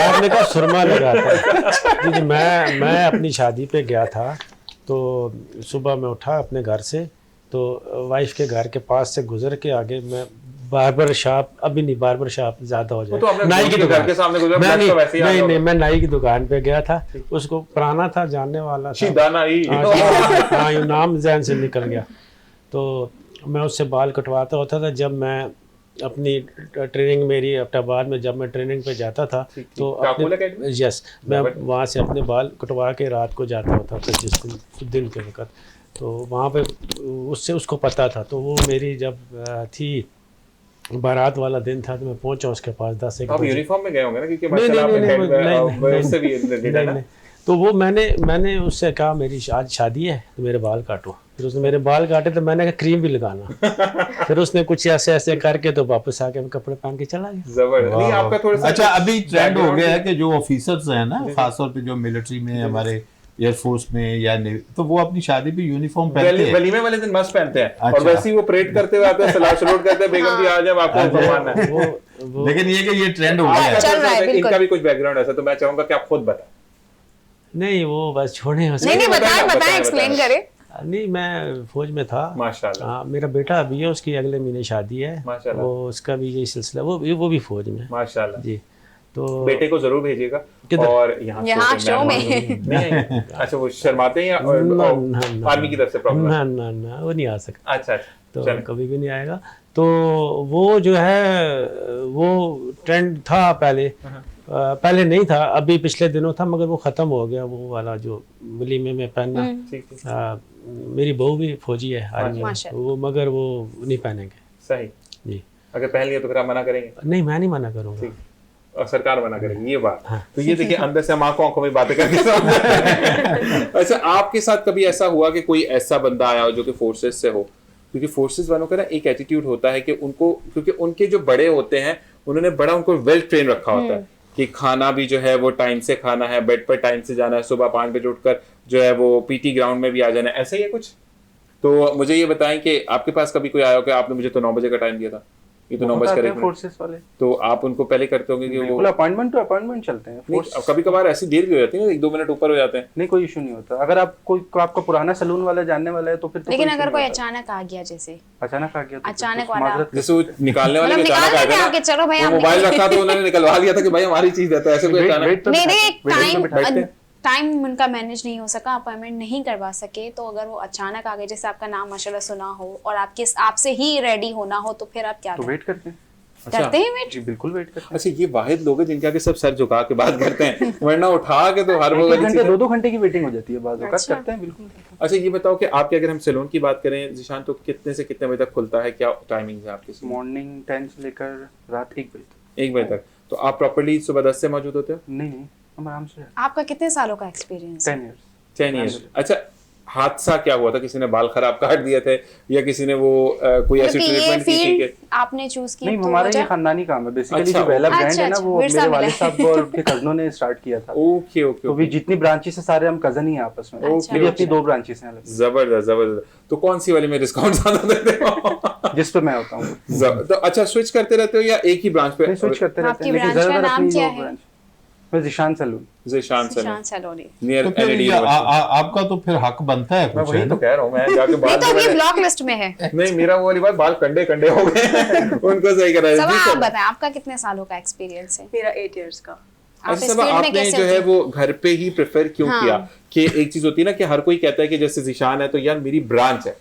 आपने कहा सुरमा लगाता। जी मैं अपनी शादी पे गया था, तो सुबह मैं उठा अपने घर से, तो वाइफ के घर के पास से गुजर के आगे मैं बार्बर शॉप, अभी नहीं बार्बर शॉप ज्यादा हो वो तो आपने जाए, नाई की घर दुकान के सामने गुजरा, मैं ब्लैक तो वैसे ही आ नहीं गया नहीं, होगा। मैं नाई की दुकान पे गया था, उसको पुराना था, जानने वाला था। शीदाना ही। हाँ, ये नाम जहन से निकल गया। तो मैं उससे बाल कटवाता होता था जब मैं अपनी ट्रेनिंग, मेरी अब्टाबाद में जब मैं ट्रेनिंग पे जाता था, तो काकुल अकेडमी? यस, मैं वहाँ से अपने बाल कटवा के रात को जाता होता था जिस दिन के वक्त, तो वहाँ पे उससे उसको पता था। तो वो मेरी जब थी बारात वाला दिन था, तो मैं पहुंचा उसके पास 10-1 आप बजे। यूनिफॉर्म में गए होंगे ना, क्योंकि नहीं, माशाल्लाह नहीं, आपने नहीं, हेड नहीं, नहीं, उससे भी रिलेटेड है ना। नहीं। तो वो मैंने उससे कहा मेरी आज शादी है तो मेरे बाल काटो। फिर उसने मेरे बाल काटे, तो मैंने कहा क्रीम भी लगाना। फिर उसने कुछ ऐसे ऐसे करके तो वापस आके मैं कपड़े पहन के चला गया। जबरदस्त। नहीं आपका थोड़ा सा अच्छा, अभी ट्रेंड हो गया है कि जो ऑफिसर्स हैं ना, खासतौर पे जो मिलिट्री में, हमारे एयरफोर्स में या नेवी, तो वो अपनी शादी पे यूनिफॉर्म पहनते हैं। वलीमे वाले दिन मस्त पहनते हैं, और अच्छा। वैसे ही वो परेड करते हुए आते हैं, सलाम सलूट करते हैं, बेगम जी आ जाए आपको फरमाना है। वो लेकिन ये कि ये ट्रेंड हो आपका गया है। चल रहा है, थोड़ा सा बिल्कुल। इनका भी कुछ बैकग्राउंड ऐसा, तो मैं चाहूंगा कि आप खुद बताएं। नहीं, वो बस छोड़े नहीं नहीं, बताएं, बताएं, एक्सप्लेन करें। नहीं, मैं फौज में था। माशाल्लाह। हाँ, मेरा बेटा अभी है, उसकी अगले महीने शादी है, माशाल्लाह। वो उसका भी यही सिलसिला, वो भी फौज में। माशाल्लाह। जी, तो बेटे को जरूर भेजिएगा। किधर? और यहाँ शो में। नहीं, अच्छा वो शर्माते हैं या ना, आर्मी की तरफ से प्रॉब्लम? ना, वो नहीं आ सकता, अच्छा तो चलें। कभी भी नहीं आएगा। तो वो जो है वो ट्रेंड था पहले नहीं था, अभी पिछले दिनों था, मगर वो ख़त्म हो गया, वो वाला जो वलीमे में पहनना। ठीक ठीक मेरी बहू भी फौजी है आर्मी में, माशाल्लाह। वो मगर वो नहीं पहनेंगे। सही। जी, अगर पहन लिया तो फिर आप मना करेंगे? नहीं, मैं नहीं मना करूँगा। ठीक। और सरकार मना करेगी, ये बात। तो ये देखिए अंदर से हम आंखों में बातें करके समझ रहे हैं। अच्छा, आपके साथ कभी ऐसा हुआ कि कोई ऐसा बंदा आया हो जो कि फोर्सेस से हो? क्योंकि फोर्सेस वालों का ना एक एटीट्यूड होता है कि उनको, क्योंकि उनके जो बड़े होते हैं उन्होंने बड़ा उनको वेल ट्रेन रखा होता है कि खाना भी जो है वो टाइम से खाना है, बेड पर टाइम से जाना है, सुबह 5 बजे उठकर जो है वो पीटी ग्राउंड में भी आ जाना है, ऐसा ही है कुछ? तो मुझे ये बताएं कि आपके पास कभी कोई आया हो कि आपने मुझे तो 9 बजे का टाइम दिया था, ये तो 9 बज कर 1 मिनट, फोर्सेस वाले तो आप उनको पहले करते होंगे कि वो बिल्कुल अपॉइंटमेंट टू अपॉइंटमेंट चलते हैं। कभी कभार ऐसी देर भी हो जाती है ना, 1-2 मिनट ऊपर हो जाते हैं? नहीं, कोई इशू नहीं होता। अगर आप कोई आपका पुराना सैलून वाला जानने वाला है तो फिर तो लेकिन कोई issue अगर कोई नहीं होता। अचानक आ गया, जैसे अचानक आ गया तो अचानक फिर वाला- माजरत जैसे वो निकालने वाले मतलब भी अचानक निकाल आ देते गया हैं ना, कि चलो भाई वो आप मोबाइल निकल- रखा तो उन्होंने निकलवा लिया था कि भाई हमारी चीज देता है, ऐसे कोई अचानक वेट तो नहीं बिठा- नहीं, वेट तो बिठाते हैं। टाइम उनका मैनेज नहीं हो सका, अपॉइंटमेंट नहीं करवा सके, तो अगर वो अचानक आ गए, जैसे आपका नाम माशाल्लाह सुना हो और आपसे ही रेडी होना हो, तो फिर आप क्या तो करें? वेट करते हैं करते हैं वेट? जी, बिल्कुल वेट करते हैं। अच्छा, ये वाहिद लोग हैं जिनके आगे सब सर झुका के बात करते हैं, वरना उठा के तो हर वो 1 वाली घंटे चीज़ है। 2-2 घंटे की वेटिंग हो जाती है, बात अच्छा। करते हैं बिल्कुल। अच्छा, ये बताओ कि आपके, अगर हम सैलून की बात करें जीशान, तो कितने से कितने बजे तक खुलता है, क्या टाइमिंग है आपकी? मॉर्निंग 10 से लेकर रात 1 बजे तक। 1 बजे तक। तो आप प्रॉपर्ली सुबह 10 से मौजूद होते हो? नहीं, हम आराम से आपका कितने सालों का एक्सपीरियंस है? 10 इयर्स। 10 ईयर्स। अच्छा, हादसा क्या हुआ था? किसी ने बाल खराब काट दिए थे या किसी ने वो कोई ऐसी क्योंकि ये ट्रीटमेंट की थी फील्ड आपने चूज की नहीं, तो हमारा ये वजह- खानदानी काम है बेसिकली। अच्छा, जो पहला ब्रांड अच्छा, है ना, वो विरसा मेरे मिला वालिद है। साहब और उनके कजनों ने स्टार्ट किया था। ओके ओके तो भी जितनी ब्रांचेस है सारे हम कजन ही हैं आपस में। अच्छा, मेरी अपनी अच्छा। 2 ब्रांचेस हैं अलग, जबरदस्त जबरदस्त। तो कौन सी वाली में डिस्काउंट ज्यादा देते हो? जिस पे मैं होता हूँ। तो अच्छा, स्विच करते रहते हो या एक ही ब्रांच पे? नहीं, स्विच करते रहते आपकी हैं, लेकिन ब्रांच का ज्यादातर नाम अपनी क्या वो है? ब्रांच। मैं ज़ीशान सैलून। ज़ीशान निशान सैलोनी। नियर तो फिर एलईडी ये यूनिवर्सिटी। आपका तो फिर हक बनता है मैं कुछ, वही है तो ना? कह रहा हूँ, मैं जाके नहीं बाल तो अभी जो मैंने- ब्लॉक लिस्ट में है। नहीं, मेरा वो वाली बात, बाल कंडे कंडे हो गए उनको सही करा सबा आप बताएं, आपका कितने सालों का एक्सपीरियंस है? मेरा 8 इयर्स का। आप अच्छा इस सबा, फील्ड में आपने कैसे जो है होते वो घर पे ही प्रेफर क्यों हाँ। किया? कि एक चीज होती है ना कि हर कोई कहता है कि जैसे ज़ीशान है तो यार मेरी ब्रांच है,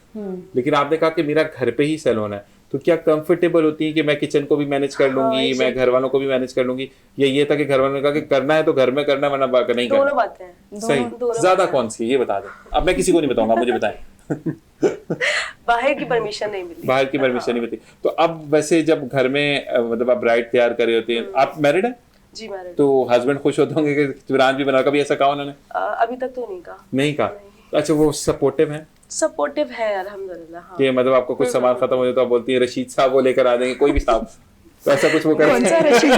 लेकिन आपने कहा कि मेरा घर पे ही सैलून है, तो क्या कंफर्टेबल होती है कि मैं किचन को भी मैनेज कर लूंगी, मैं घर वालों को भी मैनेज कर लूंगी, या ये था कि घर वालों ने कहा कि करना है तो घर में करना है, वरना बाकी नहीं दोनों करना? बातें हैं। सही। दोनों ज्यादा बातें कौन सी है ये बता दो। अब मैं किसी को नहीं बताऊंगा, मुझे बताएं। बाहर की परमिशन नहीं मिली। बाहर की परमिशन नहीं मिलती। तो अब वैसे जब घर में मतलब आप ब्राइड तैयार कर रही होती हैं, आप मैरिड हैं? जी मैरिड। तो हस्बैंड खुश होते होंगे कि ब्रांच भी बना, कभी ऐसा कहा उन्होंने? अभी तक तो नहीं कहा। नहीं कहा। अच्छा, वो सपोर्टिव है सपोर्टिव है अल्हम्दुलिल्लाह। हाँ। कि मतलब आपको कुछ सामान खत्म हो जाए तो आप बोलती है रशीद साहब वो लेकर आ देंगे, कोई भी साहब, तो ऐसा कुछ वो कौन करते सा हैं? रशीद?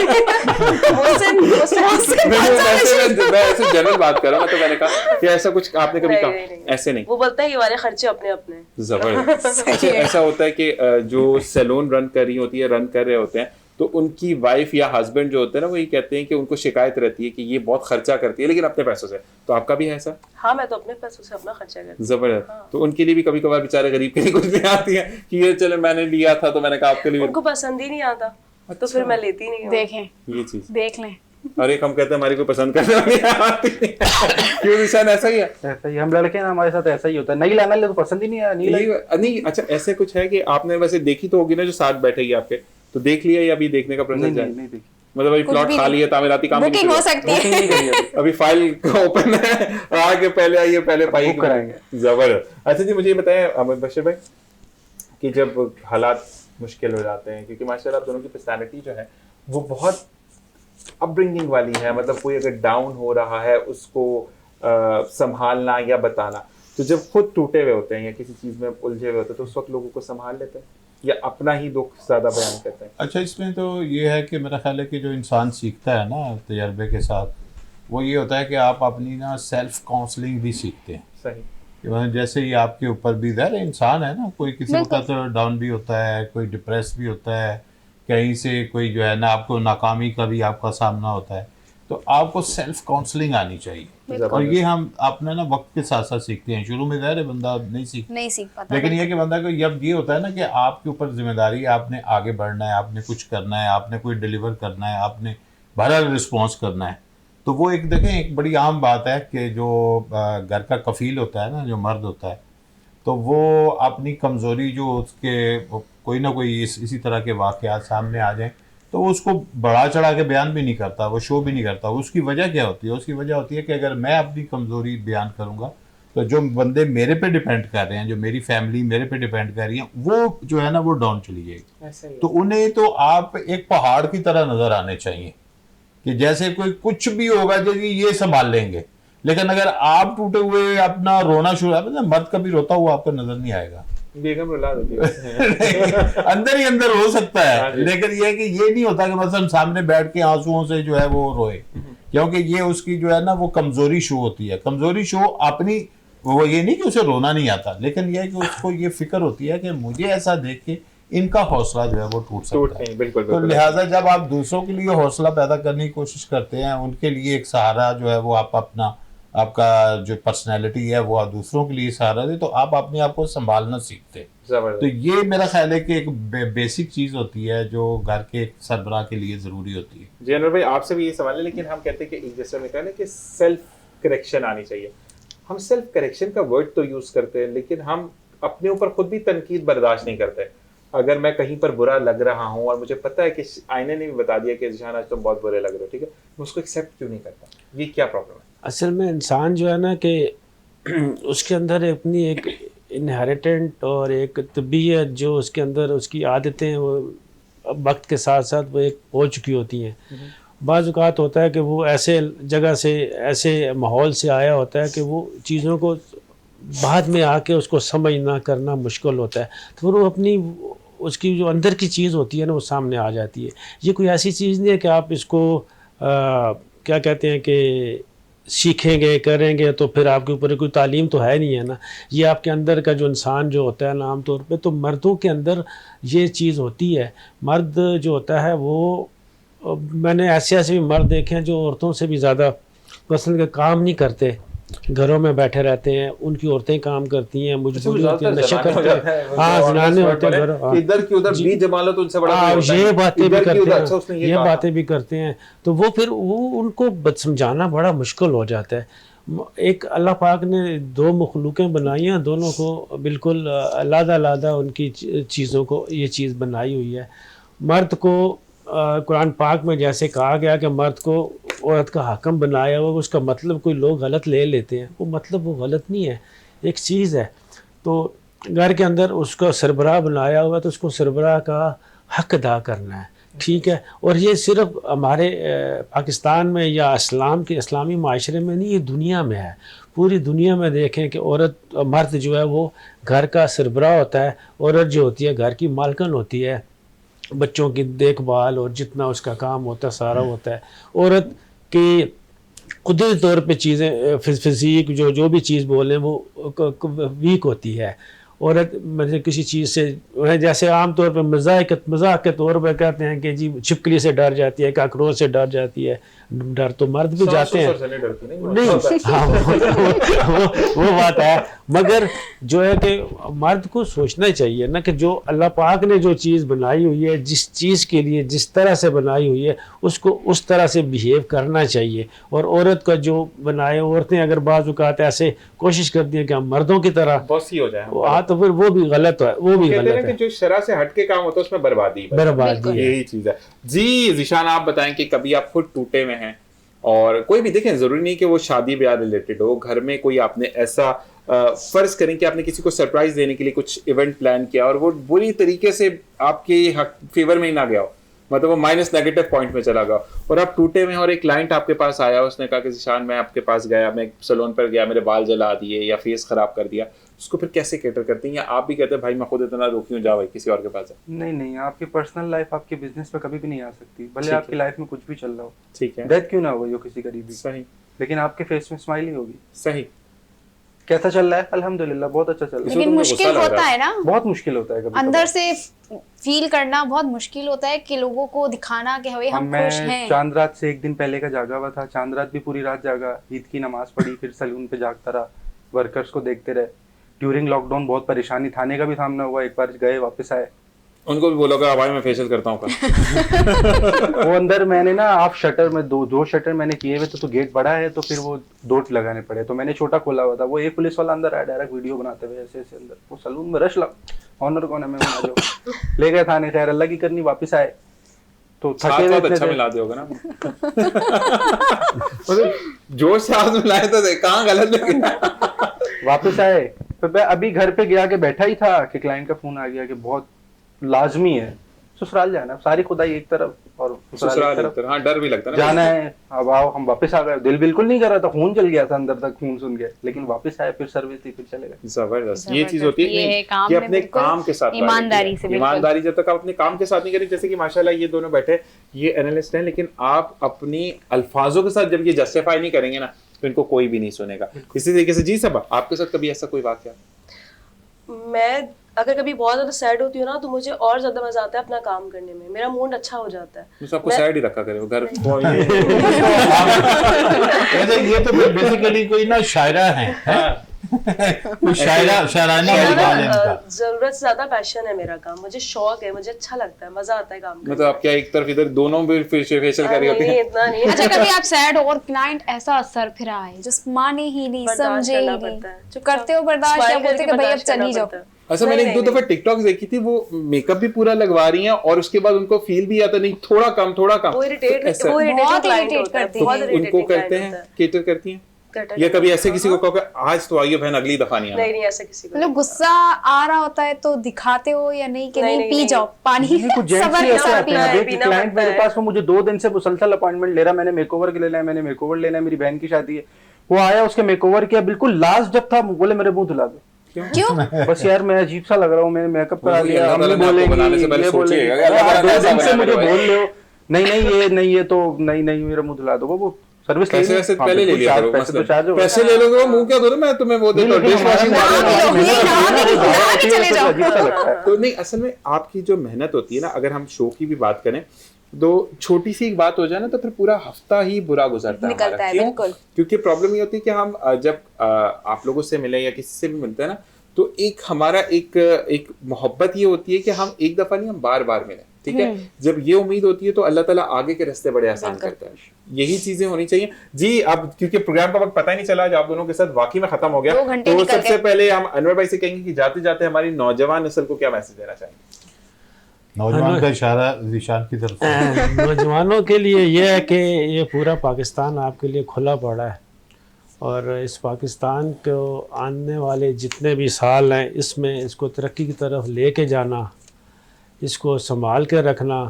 मैं ऐसे जनरल बात कर रहा हूँ, तो मैंने कहा कि ऐसा कुछ आपने कभी कहा? ऐसे नहीं। वो बोलता है ये वाले खर्चे अपने अपने। जबरदस्त। अच्छा, ऐसा होता है कि जो सैलून रन कर रही होती है, रन कर रहे होते हैं, तो उनकी वाइफ या हस्बैंड जो होते हैं ना, वो ये कहते हैं कि उनको शिकायत रहती है कि ये बहुत खर्चा करती है, लेकिन अपने पैसों से। तो आपका भी है ऐसा? हाँ, मैं तो अपने पैसों से अपना खर्चा करती हूँ। जबरदस्त। तो उनके लिए भी कभी कभार बेचारे गरीब के लिए कुछ नहीं आती है कि ये चले मैंने लिया था तो मैंने कहा आपके लिए उनको पसंद ही नहीं आता, तो फिर मैं लेती नहीं हूँ। देखें, ये चीज। देख लें। और एक हम कहते हैं हमारी कोई पसंद करने वाली आती नहीं। क्यों निशान, ऐसा ही है? ऐसा ही हम लड़के ना, हमारे साथ ऐसा ही होता है। नहीं लाना ले तो पसंद ही नहीं आया, नहीं लाई। नहीं, अच्छा ऐसे कुछ है कि आपने वैसे देखी तो होगी ना जो साथ बैठेगी आपके, तो देख लिया या अभी देखने का प्रोसेस नहीं है? नहीं नहीं देखी। मतलब अभी कुछ प्लॉट भी खाली नहीं। है, तामीराती काम भी नहीं बुकिंग हो चल रहा। सकती बुकिंग है। नहीं करी अभी। अभी फाइल ओपन है, आगे पहले आइए, पहले पाइए बुक कराएंगे। जबरदस्त। अच्छा जी, मुझे ये बताएं अहमद बशीर भाई कि जब हालात मुश्किल हो जाते हैं, क्योंकि माशाल्लाह आप दोनों की पर्सनैलिटी जो है वो बहुत अपब्रिंगिंग वाली है, मतलब कोई अगर डाउन हो रहा है उसको संभालना या बताना, तो जब खुद टूटे हुए होते हैं या किसी चीज में उलझे हुए होते हैं तो उस वक्त लोगों को संभाल लेते हैं या अपना ही दुख ज्यादा बयान करते हैं? अच्छा, इसमें तो ये है कि मेरा ख्याल है कि जो इंसान सीखता है ना तजर्बे के साथ, वो ये होता है कि आप अपनी ना सेल्फ काउंसलिंग भी सीखते हैं। सही। कि मतलब जैसे ही आपके ऊपर भी ज़ाहिर है इंसान है ना, कोई किसी वक्त तो डाउन भी होता है, कोई डिप्रेस भी होता है, कहीं से कोई जो है ना आपको नाकामी का भी आपका सामना होता है, तो आपको सेल्फ काउंसलिंग आनी चाहिए। और ये हम अपने ना वक्त के साथ साथ सीखते हैं। शुरू में ज़ाहिर है बंदा नहीं सीख पाता, लेकिन ये कि बंदा को जब ये होता है ना कि आपके ऊपर जिम्मेदारी है, आपने आगे बढ़ना है, आपने कुछ करना है, आपने कोई डिलीवर करना है, आपने बहरहाल रिस्पॉन्स करना है, तो वो एक देखें एक बड़ी आम बात है कि जो घर का कफील होता है ना, जो मर्द होता है, तो वो अपनी कमज़ोरी जो उसके कोई ना कोई इसी तरह के वाक़यात सामने आ जाएं तो वो उसको बढ़ा चढ़ा के बयान भी नहीं करता, वो शो भी नहीं करता। उसकी वजह क्या होती है? उसकी वजह होती है कि अगर मैं अपनी कमज़ोरी बयान करूँगा तो जो बंदे मेरे पे डिपेंड कर रहे हैं, जो मेरी फैमिली मेरे पे डिपेंड कर रही है, वो जो है ना वो डाउन चली जाएगी। तो उन्हें तो आप एक पहाड़ की तरह नज़र आने चाहिए कि जैसे कोई कुछ भी होगा जैसे ये संभाल लेंगे, लेकिन अगर आप टूटे हुए अपना रोना शुरू, मर्द कभी रोता हुआ आपको नजर नहीं आएगा, बेगम रुला देती है। अंदर ही अंदर हो सकता हाँ है, जी। लेकिन ये कि ये नहीं होता कि मतलब सामने बैठ के आंसुओं से जो है वो रोए, क्योंकि ये उसकी जो है ना वो कमजोरी शो होती है। कमजोरी शो अपनी, वो ये नहीं कि उसे रोना नहीं आता, लेकिन ये है कि उसको ये फिक्र होती है कि मुझे ऐसा देख के इनका हौसला जो है वो टूट सकता है। बिल्कुल तो लिहाजा जब आप दूसरों के लिए हौसला पैदा करने की कोशिश करते हैं, उनके लिए एक सहारा जो है वो आप अपना, आपका जो पर्सनैलिटी है वो आप दूसरों के लिए सहारा दे, तो आप अपने आप को संभालना सीखते हैं। तो ये मेरा ख्याल है कि एक बेसिक चीज होती है जो घर के सरबराह के लिए जरूरी होती है। जी अनवर भाई, आपसे भी ये सवाल है, लेकिन हम कहते हैं कि एक जैसे में कहना कि सेल्फ करेक्शन आनी चाहिए। हम सेल्फ करेक्शन का वर्ड तो यूज करते हैं, लेकिन हम अपने ऊपर खुद भी तनकीद बर्दाश्त नहीं करते। अगर मैं कहीं पर बुरा लग रहा हूँ और मुझे पता है कि आईने ने भी बता दिया कि ज़िशान आज तुम बहुत बुरे लग रहे हो, ठीक है, मैं उसको एक्सेप्ट क्यों नहीं करता? ये क्या प्रॉब्लम है? असल में इंसान जो है ना कि उसके अंदर अपनी एक इनहेरिटेंट और एक तबीयत जो उसके अंदर उसकी आदतें वो वक्त के साथ साथ वो एक हो चुकी होती हैं। बाज़ औक़ात होता है कि वो ऐसे जगह से, ऐसे माहौल से आया होता है कि वो चीज़ों को बाद में आके उसको समझना करना मुश्किल होता है, तो वो अपनी उसकी जो अंदर की चीज़ होती है ना वो सामने आ जाती है। ये कोई ऐसी चीज़ नहीं है कि आप इसको क्या कहते हैं कि सीखेंगे करेंगे तो फिर आपके ऊपर कोई तालीम तो है नहीं है ना। ये आपके अंदर का जो इंसान जो होता है ना, आमतौर पे तो मर्दों के अंदर ये चीज़ होती है। मर्द जो होता है वो, मैंने ऐसे ऐसे भी मर्द देखे हैं जो औरतों से भी ज़्यादा पसंद का काम नहीं करते, घरों में बैठे रहते हैं, उनकी औरतें काम करती हैं, मजबूरी होती है, नशे करते हैं, हाँ जनाने होते हैं घर, हाँ। इधर की उधर बीच जमा लो तो उनसे बड़ा कोई होता ये नहीं। बातें भी इधर की करते उधर, हैं, अच्छा उसने ये कहा। बातें भी करते हैं, तो वो फिर वो उनको समझाना बड़ा मुश्किल हो जाता है। एक अल्लाह पाक ने दो मखलूक़ें बनाई हैं, दोनों को बिल्कुल अलग-अलग उनकी चीज़ों को ये चीज़ बनाई हुई है। मर्द को कुरान पाक में जैसे कहा गया कि मर्द को औरत का हाकम बनाया हुआ, उसका मतलब कोई लोग गलत ले लेते हैं, वो मतलब वो गलत नहीं है, एक चीज़ है। तो घर के अंदर उसका सरबराह बनाया हुआ, तो उसको सरबराह का हक अदा करना है, ठीक है। और ये सिर्फ हमारे पाकिस्तान में या इस्लामी माशरे में नहीं, ये दुनिया में है। पूरी दुनिया में देखें कि औरत, मर्द जो है वो घर का सरबराह होता है, औरत जो होती है घर की मालकन होती है, बच्चों की देखभाल और जितना उसका काम होता है सारा होता है। औरत की कुदरती तौर पे चीज़ें फिज़ीक जो भी चीज़ बोलें वो वीक होती है। औरत मतलब किसी चीज़ से, जैसे आम तौर पे मजाक के तौर पे कहते हैं कि जी छिपकली से डर जाती है, काकरोच से डर जाती है, डर तो मर्द भी जाते हैं, नहीं हाँ वो बात है। मगर जो है कि मर्द को सोचना चाहिए ना कि जो अल्लाह पाक ने जो चीज़ बनाई हुई है, जिस चीज़ के लिए जिस तरह से बनाई हुई है, उसको उस तरह से बिहेव करना चाहिए। और औरत का जो बनाए, औरतें अगर बाज़ औक़ात ऐसे कोशिश करती हैं कि हम मर्दों की तरह बॉसी हो जाए, हाँ, तो फिर वो भी गलत है, वो भी कहते गलत हैं कि है, जो शरा से हटके काम होता है उसमें बर्बादी है। बर्बादी है। यही चीज है। जी ज़िशान, आप बताएं कि कभी आप खुद टूटे में हैं, और कोई भी, देखें जरूरी नहीं कि वो शादी ब्याह रिलेटेड हो, घर में कोई आपने ऐसा फर्ज करें कि आपने किसी को सरप्राइज देने के लिए कुछ इवेंट प्लान किया और वो बुरी तरीके से आपके फेवर में ही ना गया हो, मतलब वो माइनस नेगेटिव पॉइंट में चला गया, और आप टूटे में, और एक क्लाइंट आपके पास आया, उसने कहा कि ज़िशान मैं आपके पास गया, मैं सैलून पर गया, मेरे बाल जला दिए या फेस खराब कर दिया, उसको फिर कैसे कैटर करते हैं? या आप भी कहते हैं भाई मैं खुद इतना दुखी हूँ, जा भाई किसी और के पास है? नहीं, आपकी पर्सनल लाइफ आपके बिजनेस पे कभी भी नहीं आ सकती, भले ठीक आपकी है। लाइफ में कुछ भी चल रहा हो, ठीक है, डेथ क्यों ना हो किसी करीबी, सही, लेकिन आपके फेस में स्माइल ही होगी। सही। कैसा चल रहा है? अल्हम्दुलिल्लाह बहुत अच्छा चल रहा है। लेकिन तो मुश्किल गुस्सा लग होता रहा है। है ना, बहुत मुश्किल होता है कभी अंदर से फील करना बहुत मुश्किल होता है कि लोगों को दिखाना कि भाई हम खुश मैं हैं। चांद रात से एक दिन पहले का जागा हुआ था, चांद रात भी पूरी रात जागा, ईद की नमाज पढ़ी, फिर सैलून पे जागता रहा, वर्कर्स को देखते रहे। ड्यूरिंग लॉकडाउन बहुत परेशानी, थाने का भी सामना हुआ, एक बार गए वापस आए, उनको भी बोलोगे भाई मैं फेशियल करता हूँ कल। वो अंदर मैंने ना आप शटर में दो शटर मैंने किए हुए, तो गेट बड़ा है, तो फिर वो दो लगाने पड़े, तो मैंने छोटा खोला हुआ था। वो एक पुलिस वाला अंदर आया, डायरेक्ट वीडियो बनाते हुए ऐसे ऐसे अंदर, वो सैलून में रश लगा, ऑनर कौन है, मैं आ जाओ, ले गए थाने, खैर अल्लाह की करनी, वापस आए तो थके हुए अच्छा मिला दिया होगा ना। मतलब जोश से हाथ मिलाए तो कहाँ गलत लगे। वापस आए, फिर मैं अभी घर पे गया के बैठा ही था कि क्लाइंट का फोन आ गया कि बहुत लाजमी है ससुराल जाना है, सारी खुदाई एक तरफ और ससुराल एक तरफ। हाँ, डर भी लगता है ना जाना है, अब आओ, हम वापस आ गए। दिल बिल्कुल नहीं कर रहा था, खून चल गया था अंदर तक, खून सुन के, लेकिन वापस आए, फिर सर्विस थी, फिर चले गए। जबरदस्त। ये चीज होती है ये नहीं, काम कि में अपने बिल्कुल काम के साथ ईमानदारी से, बिल्कुल। ईमानदारी जब तक आप अपने काम के साथ नहीं करें, जैसे कि माशाल्लाह ये दोनों बैठे, ये एनालिस्ट हैं, लेकिन आप अपनी अल्फाजों के साथ जब ये जस्टिफाई नहीं करेंगे ना, तो इनको कोई भी नहीं सुनेगा। इसी तरीके से जी सब आपके साथ कभी ऐसा कोई वाकया? मैं अगर कभी बहुत ज्यादा सैड होती हूँ ना, तो मुझे और ज्यादा मजा आता है अपना काम करने में, मेरा मूड अच्छा हो जाता है। तो आपको सैड ही रखा करे वो घर ये तो बेसिकली कोई ना शायरा है कोई शायराना अंदाज है इनका। जरूरत से ज्यादा पैशन है मेरा काम, मुझे शौक है, मुझे अच्छा लगता है, मजा आता है काम करने मतलब आप क्या एक तरफ इधर दोनों भी फेशियल कर रही होती नहीं, हैं? इतना नहीं। अच्छा, कभी आप सैड हो और क्लाइंट ऐसा असर फिर आए जिस माने ही नहीं, बर्दाश्त समझे ही करना नहीं, पड़ता है। जो करते हो बर्दाश्त, या Smile बोलते करके कि भाई अब बर्दाश्त करना चली जाओ? पड़ता है। अच्छा, मैंने एक दो दफा टिकटॉक देखी थी, वो मेकअप भी पूरा लगवा रही हैं और उसके बाद उनको फील भी आता नहीं, थोड़ा कम वो इरिटेट तो ऐसा- वो बहुत इरिटेट irritate करती बहुत है। उनको irritating करते client हैं, होता है। केटर करती हैं, Cater या कभी करते ऐसे हैं। किसी को कहो कि आज तो आइए बहन, अगली दफा नहीं आना? नहीं नहीं, ऐसा किसी को मतलब नहीं गुस्सा आ रहा होता है तो दिखाते हो या नहीं कि नहीं, नहीं, नहीं, पी नहीं। जाओ पानी, कुछ जेंट्स सबर ही के ऐसे साथ आते पीना हैं। है। एक पीना क्लाइंट पड़ता मेरे है। पास वो मुझे 2 दिन से मुसलसल अपॉइंटमेंट ले रहा, मैंने मेकओवर के लिए लिया, मैंने मेकओवर लेना है, मेरी बहन की शादी है। वो आया, उसके मेकओवर किया, बिल्कुल लास्ट जब था, बोले मेरे मुंह धुला दो। क्यों? बस यार मैं अजीब सा लग रहा हूँ, मैंने मेकअप करा वही लिया, अल्लाह अम्मी ताला ने आपको बनाने से बोलेगी, पहले ये बोलेगी, सोचिएगा कि अल्लाह ताला 2 ने ऐसा दिन से बनाया मुझे भाई। बोल रहे हो, नहीं ये तो नहीं मेरा मुंह धुला दो। वो सर्विस पैसे वैसे पहले ले लिया करो, पैसे तो चार्ज मसलन पैसे ले लोगे वो मुंह क्या दो, मैं तुम्हें वो देता हूँ, डिश वॉशिंग तो नहीं। असल में आपकी जो मेहनत होती है ना, अगर हम शो की भी बात करें, तो छोटी सी एक बात हो जाए ना, तो फिर पूरा हफ्ता ही बुरा गुजरता है निकलता हमारा। है, क्यों? बिल्कुल। क्योंकि प्रॉब्लम ये होती है कि हम जब आप लोगों से मिले या किसी से भी मिलते हैं ना, तो एक हमारा एक मोहब्बत ये होती है कि हम एक दफा नहीं, हम बार बार मिलें, ठीक है। जब ये उम्मीद होती है तो अल्लाह ताला आगे के रास्ते बड़े आसान करता है। यही चीजें होनी चाहिए जी। अब क्योंकि प्रोग्राम का वक्त पता ही नहीं चला, आज आप दोनों के साथ वाकई में खत्म हो गया, 2 घंटे तो निकल सबसे गए। पहले हम अनवर भाई से कहेंगे कि जाते जाते हमारी नौजवान नस्ल को क्या मैसेज देना चाहेंगे? नौजवान का इशारा जीशान की तरफ से। नौजवानों के लिए ये है कि ये पूरा पाकिस्तान आपके लिए खुला पड़ा है, और इस पाकिस्तान को आने वाले जितने भी साल हैं, इसमें इसको तरक्की की तरफ लेके जाना, इसको संभाल के रखना।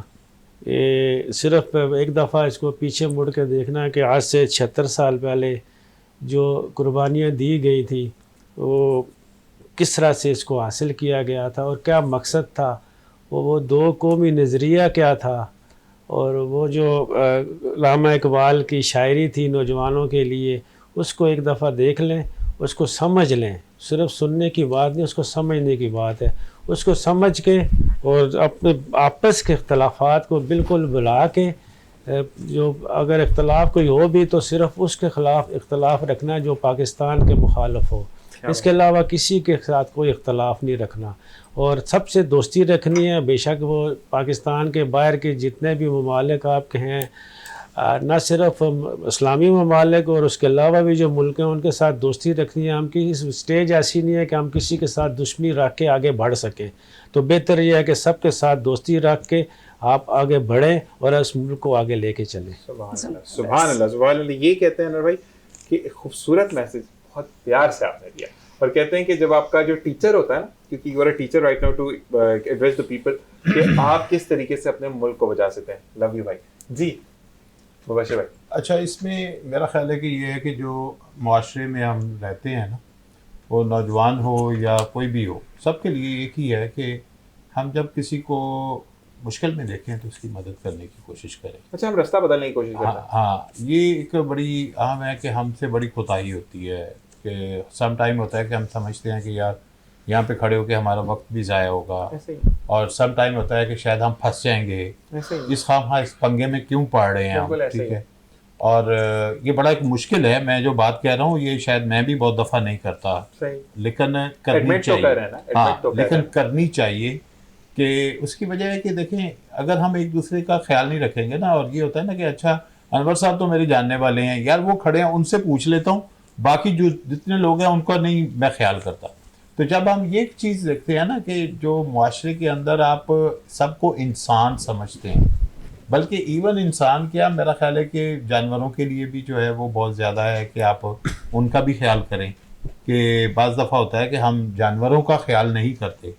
ये सिर्फ एक दफ़ा इसको पीछे मुड़ के देखना कि आज से 76 साल पहले जो कुर्बानियाँ दी गई थी, वो किस तरह से इसको हासिल किया गया था और क्या मकसद था, वो 2 कौमी नज़रिया क्या था, और वो जो रामा इकबाल की शायरी थी नौजवानों के लिए, उसको एक दफ़ा देख लें, उसको समझ लें। सिर्फ सुनने की बात नहीं, उसको समझने की बात है। उसको समझ के और अपने आपस के इख्तलाफात को बिल्कुल बुला के, जो अगर इख्तलाफ कोई हो भी तो सिर्फ उसके ख़िलाफ़ इख्तलाफ रखना जो पाकिस्तान के मुखालफ हो, इसके अलावा किसी के साथ कोई इख्तलाफ नहीं रखना। और सबसे दोस्ती रखनी है, बेशक वो पाकिस्तान के बाहर के जितने भी ममालिक आपके हैं, न सिर्फ इस्लामी ममालिक और उसके अलावा भी जो मुल्क हैं, उनके साथ दोस्ती रखनी है। हम की इस स्टेज ऐसी नहीं है कि हम किसी के साथ दुश्मनी रख के आगे बढ़ सकें, तो बेहतर यह है कि सबके साथ दोस्ती रख के आप आगे बढ़ें और इस मुल्क को आगे लेके चलें। सुभान अल्लाह। ये कहते हैं अनवर भाई कि एक खूबसूरत मैसेज बहुत प्यार से आपने दिया, और कहते हैं कि जब आपका जो टीचर होता है ना, क्योंकि you are a teacher right now to address the people, कि आप किस तरीके से अपने मुल्क को बचा सकते हैं। लव यू भाई जी। मुबशिर भाई, अच्छा, इसमें मेरा ख्याल है कि ये है कि जो मुआशरे में हम रहते हैं ना, वो नौजवान हो या कोई भी हो, सबके लिए एक ही है कि हम जब किसी को मुश्किल में देखें तो उसकी मदद करने की कोशिश करें। अच्छा, हम रास्ता बदलने की कोशिश करते हैं। हाँ, ये एक बड़ी अहम है कि हमसे बड़ी कोताही होती है कि सम टाइम होता है कि हम समझते हैं कि यार यहाँ पे खड़े होकर हमारा वक्त भी ज़ाया होगा, ऐसे ही और सम टाइम होता है कि शायद हम फंस जाएंगे, ऐसे ही इस इस पंगे में क्यों पड़ रहे हैं बिल्कुल हम, ऐसे ठीक ही। है। और ये बड़ा एक मुश्किल है। मैं जो बात कह रहा हूँ ये शायद मैं भी बहुत दफ़ा नहीं करता, सही। लेकिन करनी Admit तो चाहिए। कर रहे हैं ना, admit हाँ, तो कर लेकिन रहे हैं। करनी चाहिए। कि उसकी वजह है कि देखें, अगर हम एक दूसरे का ख्याल नहीं रखेंगे ना, और ये होता है ना कि अच्छा अनवर साहब तो मेरे जानने वाले हैं यार, वो खड़े हैं उनसे पूछ लेता हूँ, बाकी जो जितने लोग हैं उनका नहीं मैं ख्याल करता। तो जब हम ये चीज़ देखते हैं ना कि जो मुआशरे के अंदर आप सबको इंसान समझते हैं, बल्कि इवन इंसान क्या, मेरा ख्याल है कि जानवरों के लिए भी जो है वो बहुत ज़्यादा है कि आप उनका भी ख्याल करें। कि बाज़ दफ़ा होता है कि हम जानवरों का ख्याल नहीं करते,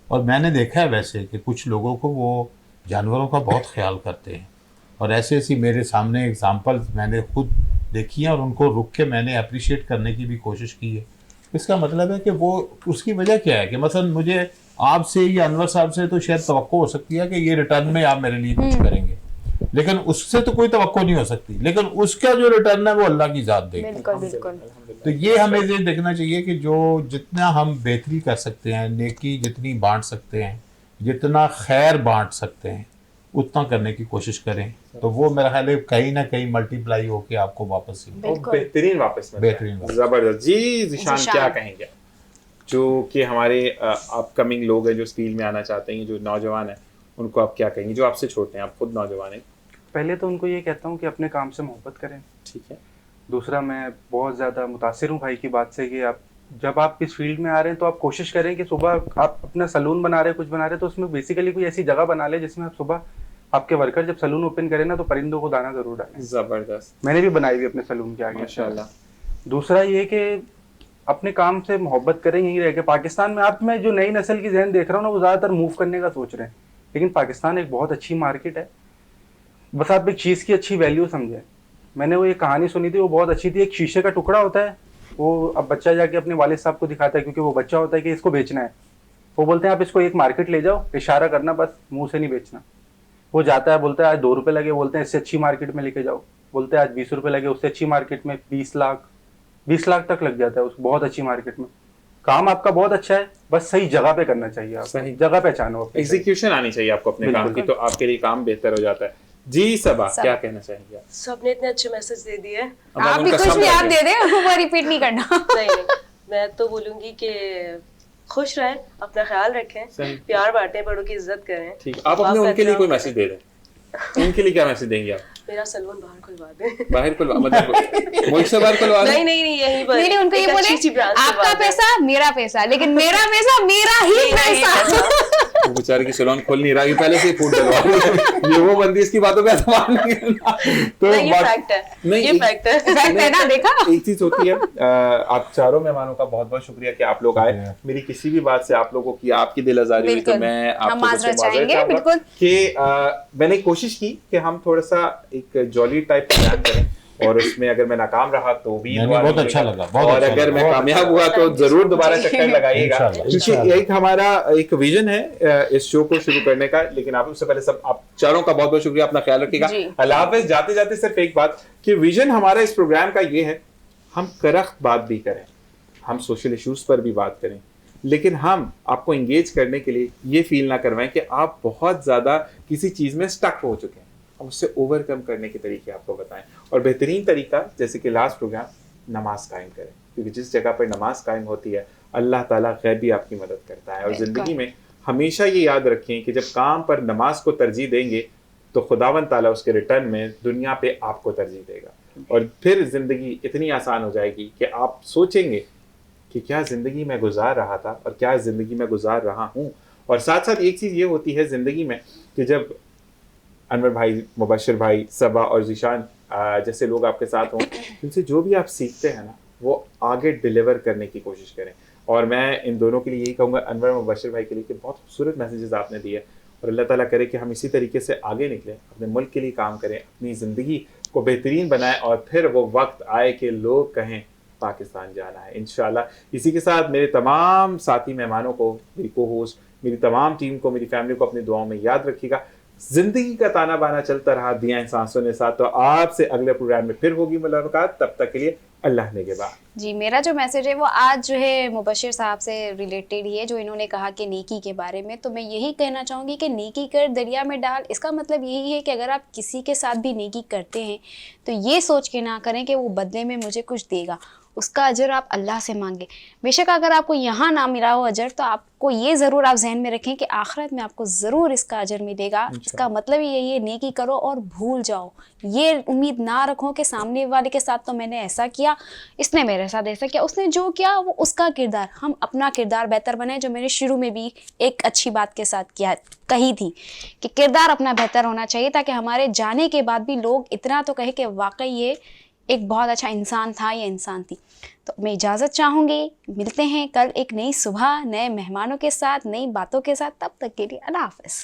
और मैंने देखा है वैसे कि कुछ लोगों को वो जानवरों का बहुत ख्याल करते हैं। और ऐसे ऐसी मेरे सामने एग्जांपल मैंने खुद देखी हैं और उनको रुक के मैंने अप्रिशिएट करने की भी कोशिश की है। इसका मतलब है कि वो उसकी वजह क्या है कि मसलन मुझे आपसे या अनवर साहब से तो शायद तवक्को हो सकती है कि ये रिटर्न में आप मेरे लिए कुछ करेंगे, लेकिन उससे तो कोई तवक्को नहीं हो सकती, लेकिन उसका जो रिटर्न है वो अल्लाह की ज़ात देगी। बिल्कुल बिल्कुल। तो ये हमें ये देखना चाहिए कि जो जितना हम बेहतरी कर सकते हैं, नेकी जितनी बांट सकते हैं, जितना खैर बांट सकते हैं, उतना करने की कोशिश करें, तो वो मेरा ख्याल है कहीं ना कहीं मल्टीप्लाई होके आपको वापस ही और बेहतरीन वापस मिलता है। बेहतरीन वापस। जबरदस्त जी। ज़ीशान ज़ीशान। क्या कहेंगे जो कि हमारे अपकमिंग लोग हैं जो इस फील्ड में आना चाहते हैं, जो नौजवान हैं, उनको आप क्या कहेंगे जो आपसे छोटे हैं, आप खुद नौजवान हैं? पहले तो उनको ये कहता हूँ कि अपने काम से मोहब्बत करें। ठीक है। दूसरा, मैं बहुत ज़्यादा मुतासिर हूँ भाई की बात से कि आप जब आप इस फील्ड में आ रहे हैं तो आप कोशिश करें कि सुबह आप अपना सलून बना रहे हैं, कुछ बना रहे हैं, तो उसमें बेसिकली कोई ऐसी जगह बना ले जिसमें आप सुबह आपके वर्कर जब सलून ओपन करें ना तो परिंदों को दाना जरूर डालें। जबरदस्त, मैंने भी बनाई हुई अपने सलून के आगे माशाल्लाह। दूसरा ये कि अपने काम से मोहब्बत करें। यहीं रह के पाकिस्तान में आप, मैं जो नई नस्ल की जहन देख रहा हूँ ना, वो ज़्यादातर मूव करने का सोच रहे हैं, लेकिन पाकिस्तान एक बहुत अच्छी मार्केट है। बस आप एक चीज़ की अच्छी वैल्यू समझें। मैंने वो एक कहानी सुनी थी, वो बहुत अच्छी थी। एक शीशे का टुकड़ा होता है, वो अब बच्चा जाके अपने वालिद साहब को दिखाता है, क्योंकि वो बच्चा होता है कि इसको बेचना है। वो बोलते हैं आप इसको एक मार्केट ले जाओ, इशारा करना, बस मुंह से नहीं बेचना। वो जाता है, बोलता है आज 2 रुपये लगे, बोलते हैं इससे अच्छी मार्केट में लेके जाओ, बोलते हैं आज 20 रुपये लगे, उससे अच्छी मार्केट में 20 लाख तक लग जाता है उस बहुत अच्छी मार्केट में। काम आपका बहुत अच्छा है, बस सही जगह पे करना चाहिए। आप सही जगह पहचानो अपनी। एग्जीक्यूशन आनी चाहिए आपको अपने काम की, तो आपके लिए काम बेहतर हो जाता है। जी सबा, क्या कहना चाहेंगे आप? सबने इतने अच्छे मैसेज दे दिए। अब आप भी उनका कुछ सब भी आप लगे। दे दें, वो रिपीट नहीं करना। नहीं नहीं, मैं तो बोलूंगी कि खुश रहें, अपना ख्याल रखें, सही। प्यार बांटें, बड़ों की इज्जत करें। ठीक, आप अपने उनके लिए कोई मैसेज दे दें। उनके लिए क्या मैसेज देंगे आप? मेरा सलून बाहर खुलवा दें। बाहर खुलवा, मतलब मुल्क से बाहर खुलवा दें? नहीं नहीं नहीं, यहीं पर नहीं उनको ये एक बोले अच्छी सी ब्रांच आपका खुलवा दें। पैसा मेरा पैसा, लेकिन मेरा पैसा मेरा ही पैसा। वो बेचारे की सैलून खोल नहीं रहा, पहले से ही फूट डलवा। ये वो बंदी, इसकी बातों पे एतबार नहीं करना। तो नहीं, ये बात- फैक्ट है, नहीं, ये एक- फैक्ट है। फैक्ट है ना, देखा। एक चीज होती है, आप चारों मेहमानों का बहुत बहुत शुक्रिया कि आप लोग आए। मेरी किसी भी बात से आप लोगों की आपकी दिल आजारी हुई तो बिल्कुल। मैं हम आपको माजरत मुझसे चाहेंगे, चाहूंगा बिल्कुल। कि मैंने कोशिश की कि हम थोड़ा सा एक जॉली टाइप प्लान करें, और उसमें अगर मैं नाकाम रहा तो भी नहीं, दुआ बहुत रखिएगा। अच्छा लगा, बहुत और अच्छा अगर लगा, मैं बहुत कामयाब हुआ तो जरूर दोबारा चक्कर लगाइएगा, इंशाल्लाह, क्योंकि इंशाल्लाह। एक हमारा एक विजन है इस शो को शुरू करने का। लेकिन आप उससे पहले सब आप चारों का बहुत बहुत शुक्रिया, अपना ख्याल रखिएगा। जी। अल्लाह हाफिज़। जाते जाते सिर्फ एक बात कि विजन हमारा इस प्रोग्राम का ये है, हम करख्त बात भी करें, हम सोशल इश्यूज पर भी बात करें, लेकिन हम आपको इंगेज करने के लिए ये फील ना करवाएं कि आप बहुत ज़्यादा किसी चीज़ में स्टक हो चुके हैं। हम उससे ओवरकम करने के तरीके आपको बताएं, और बेहतरीन तरीका जैसे कि लास्ट प्रोग्राम, नमाज कायम करें, क्योंकि जिस जगह पर नमाज कायम होती है अल्लाह ताला गैबी आपकी मदद करता है। और ज़िंदगी में हमेशा ये याद रखें कि जब काम पर नमाज को तरजीह देंगे तो खुदावन ताला उसके रिटर्न में दुनिया पे आपको तरजीह देगा, और फिर ज़िंदगी इतनी आसान हो जाएगी कि आप सोचेंगे कि क्या ज़िंदगी में गुजार रहा था और क्या ज़िंदगी में गुजार रहा हूँ। और साथ साथ एक चीज़ ये होती है ज़िंदगी में कि जब अनवर भाई, मुबशिर भाई, सबा और ज़ीशान जैसे लोग आपके साथ हों, जिनसे जो भी आप सीखते हैं ना वो आगे डिलीवर करने की कोशिश करें। और मैं इन दोनों के लिए यही कहूँगा, अनवर और मुबशिर भाई के लिए, कि बहुत खूबसूरत मैसेजेस आपने दिए, और अल्लाह ताला करे कि हम इसी तरीके से आगे निकलें, अपने मुल्क के लिए काम करें, अपनी ज़िंदगी को बेहतरीन बनाएं, और फिर वो वक्त आए कि लोग कहें पाकिस्तान जाना है, इंशाल्लाह। इसी के साथ मेरे तमाम साथी मेहमानों को, मेरी को होस्ट, मेरी तमाम टीम को, मेरी फैमिली को अपनी दुआओं में याद रखिएगा। जिंदगी का ताना बाना चलता रहा, दिया इन सांसों ने साथ। तो आपसे अगले प्रोग्राम में फिर होगी मुलाकात, तब तक के लिए अल्लाह ने के बाद। जी, मेरा जो मैसेज है वो आज जो है मुबशिर साहब से रिलेटेड ही है, जो इन्होंने कहा कि नेकी के बारे में। तो मैं यही कहना चाहूँगी कि नेकी कर दरिया में डाल, इसका मतलब यही है कि अगर आप किसी के साथ भी नेकी करते हैं तो ये सोच के ना करें कि वो बदले में मुझे कुछ देगा, उसका अजर आप अल्लाह से मांगे। बेशक अगर आपको यहाँ ना मिला हो अजर, तो आपको ये ज़रूर आप जहन में रखें कि आखिरत में आपको ज़रूर इसका अजर मिलेगा। इसका मतलब ही यही है, नेकी करो और भूल जाओ। ये उम्मीद ना रखो कि सामने वाले के साथ तो मैंने ऐसा किया, इसने मेरे साथ ऐसा किया, उसने जो किया वो उसका किरदार। हम अपना किरदार बेहतर बनाएं, जो मैंने शुरू में भी एक अच्छी बात के साथ कही थी कि किरदार अपना बेहतर होना चाहिए, ताकि हमारे जाने के बाद भी लोग इतना तो कहे कि वाकई ये एक बहुत अच्छा इंसान था या इंसान थी। तो मैं इजाज़त चाहूँगी, मिलते हैं कल एक नई सुबह नए मेहमानों के साथ, नई बातों के साथ। तब तक के लिए अल्लाह हाफ़िज़।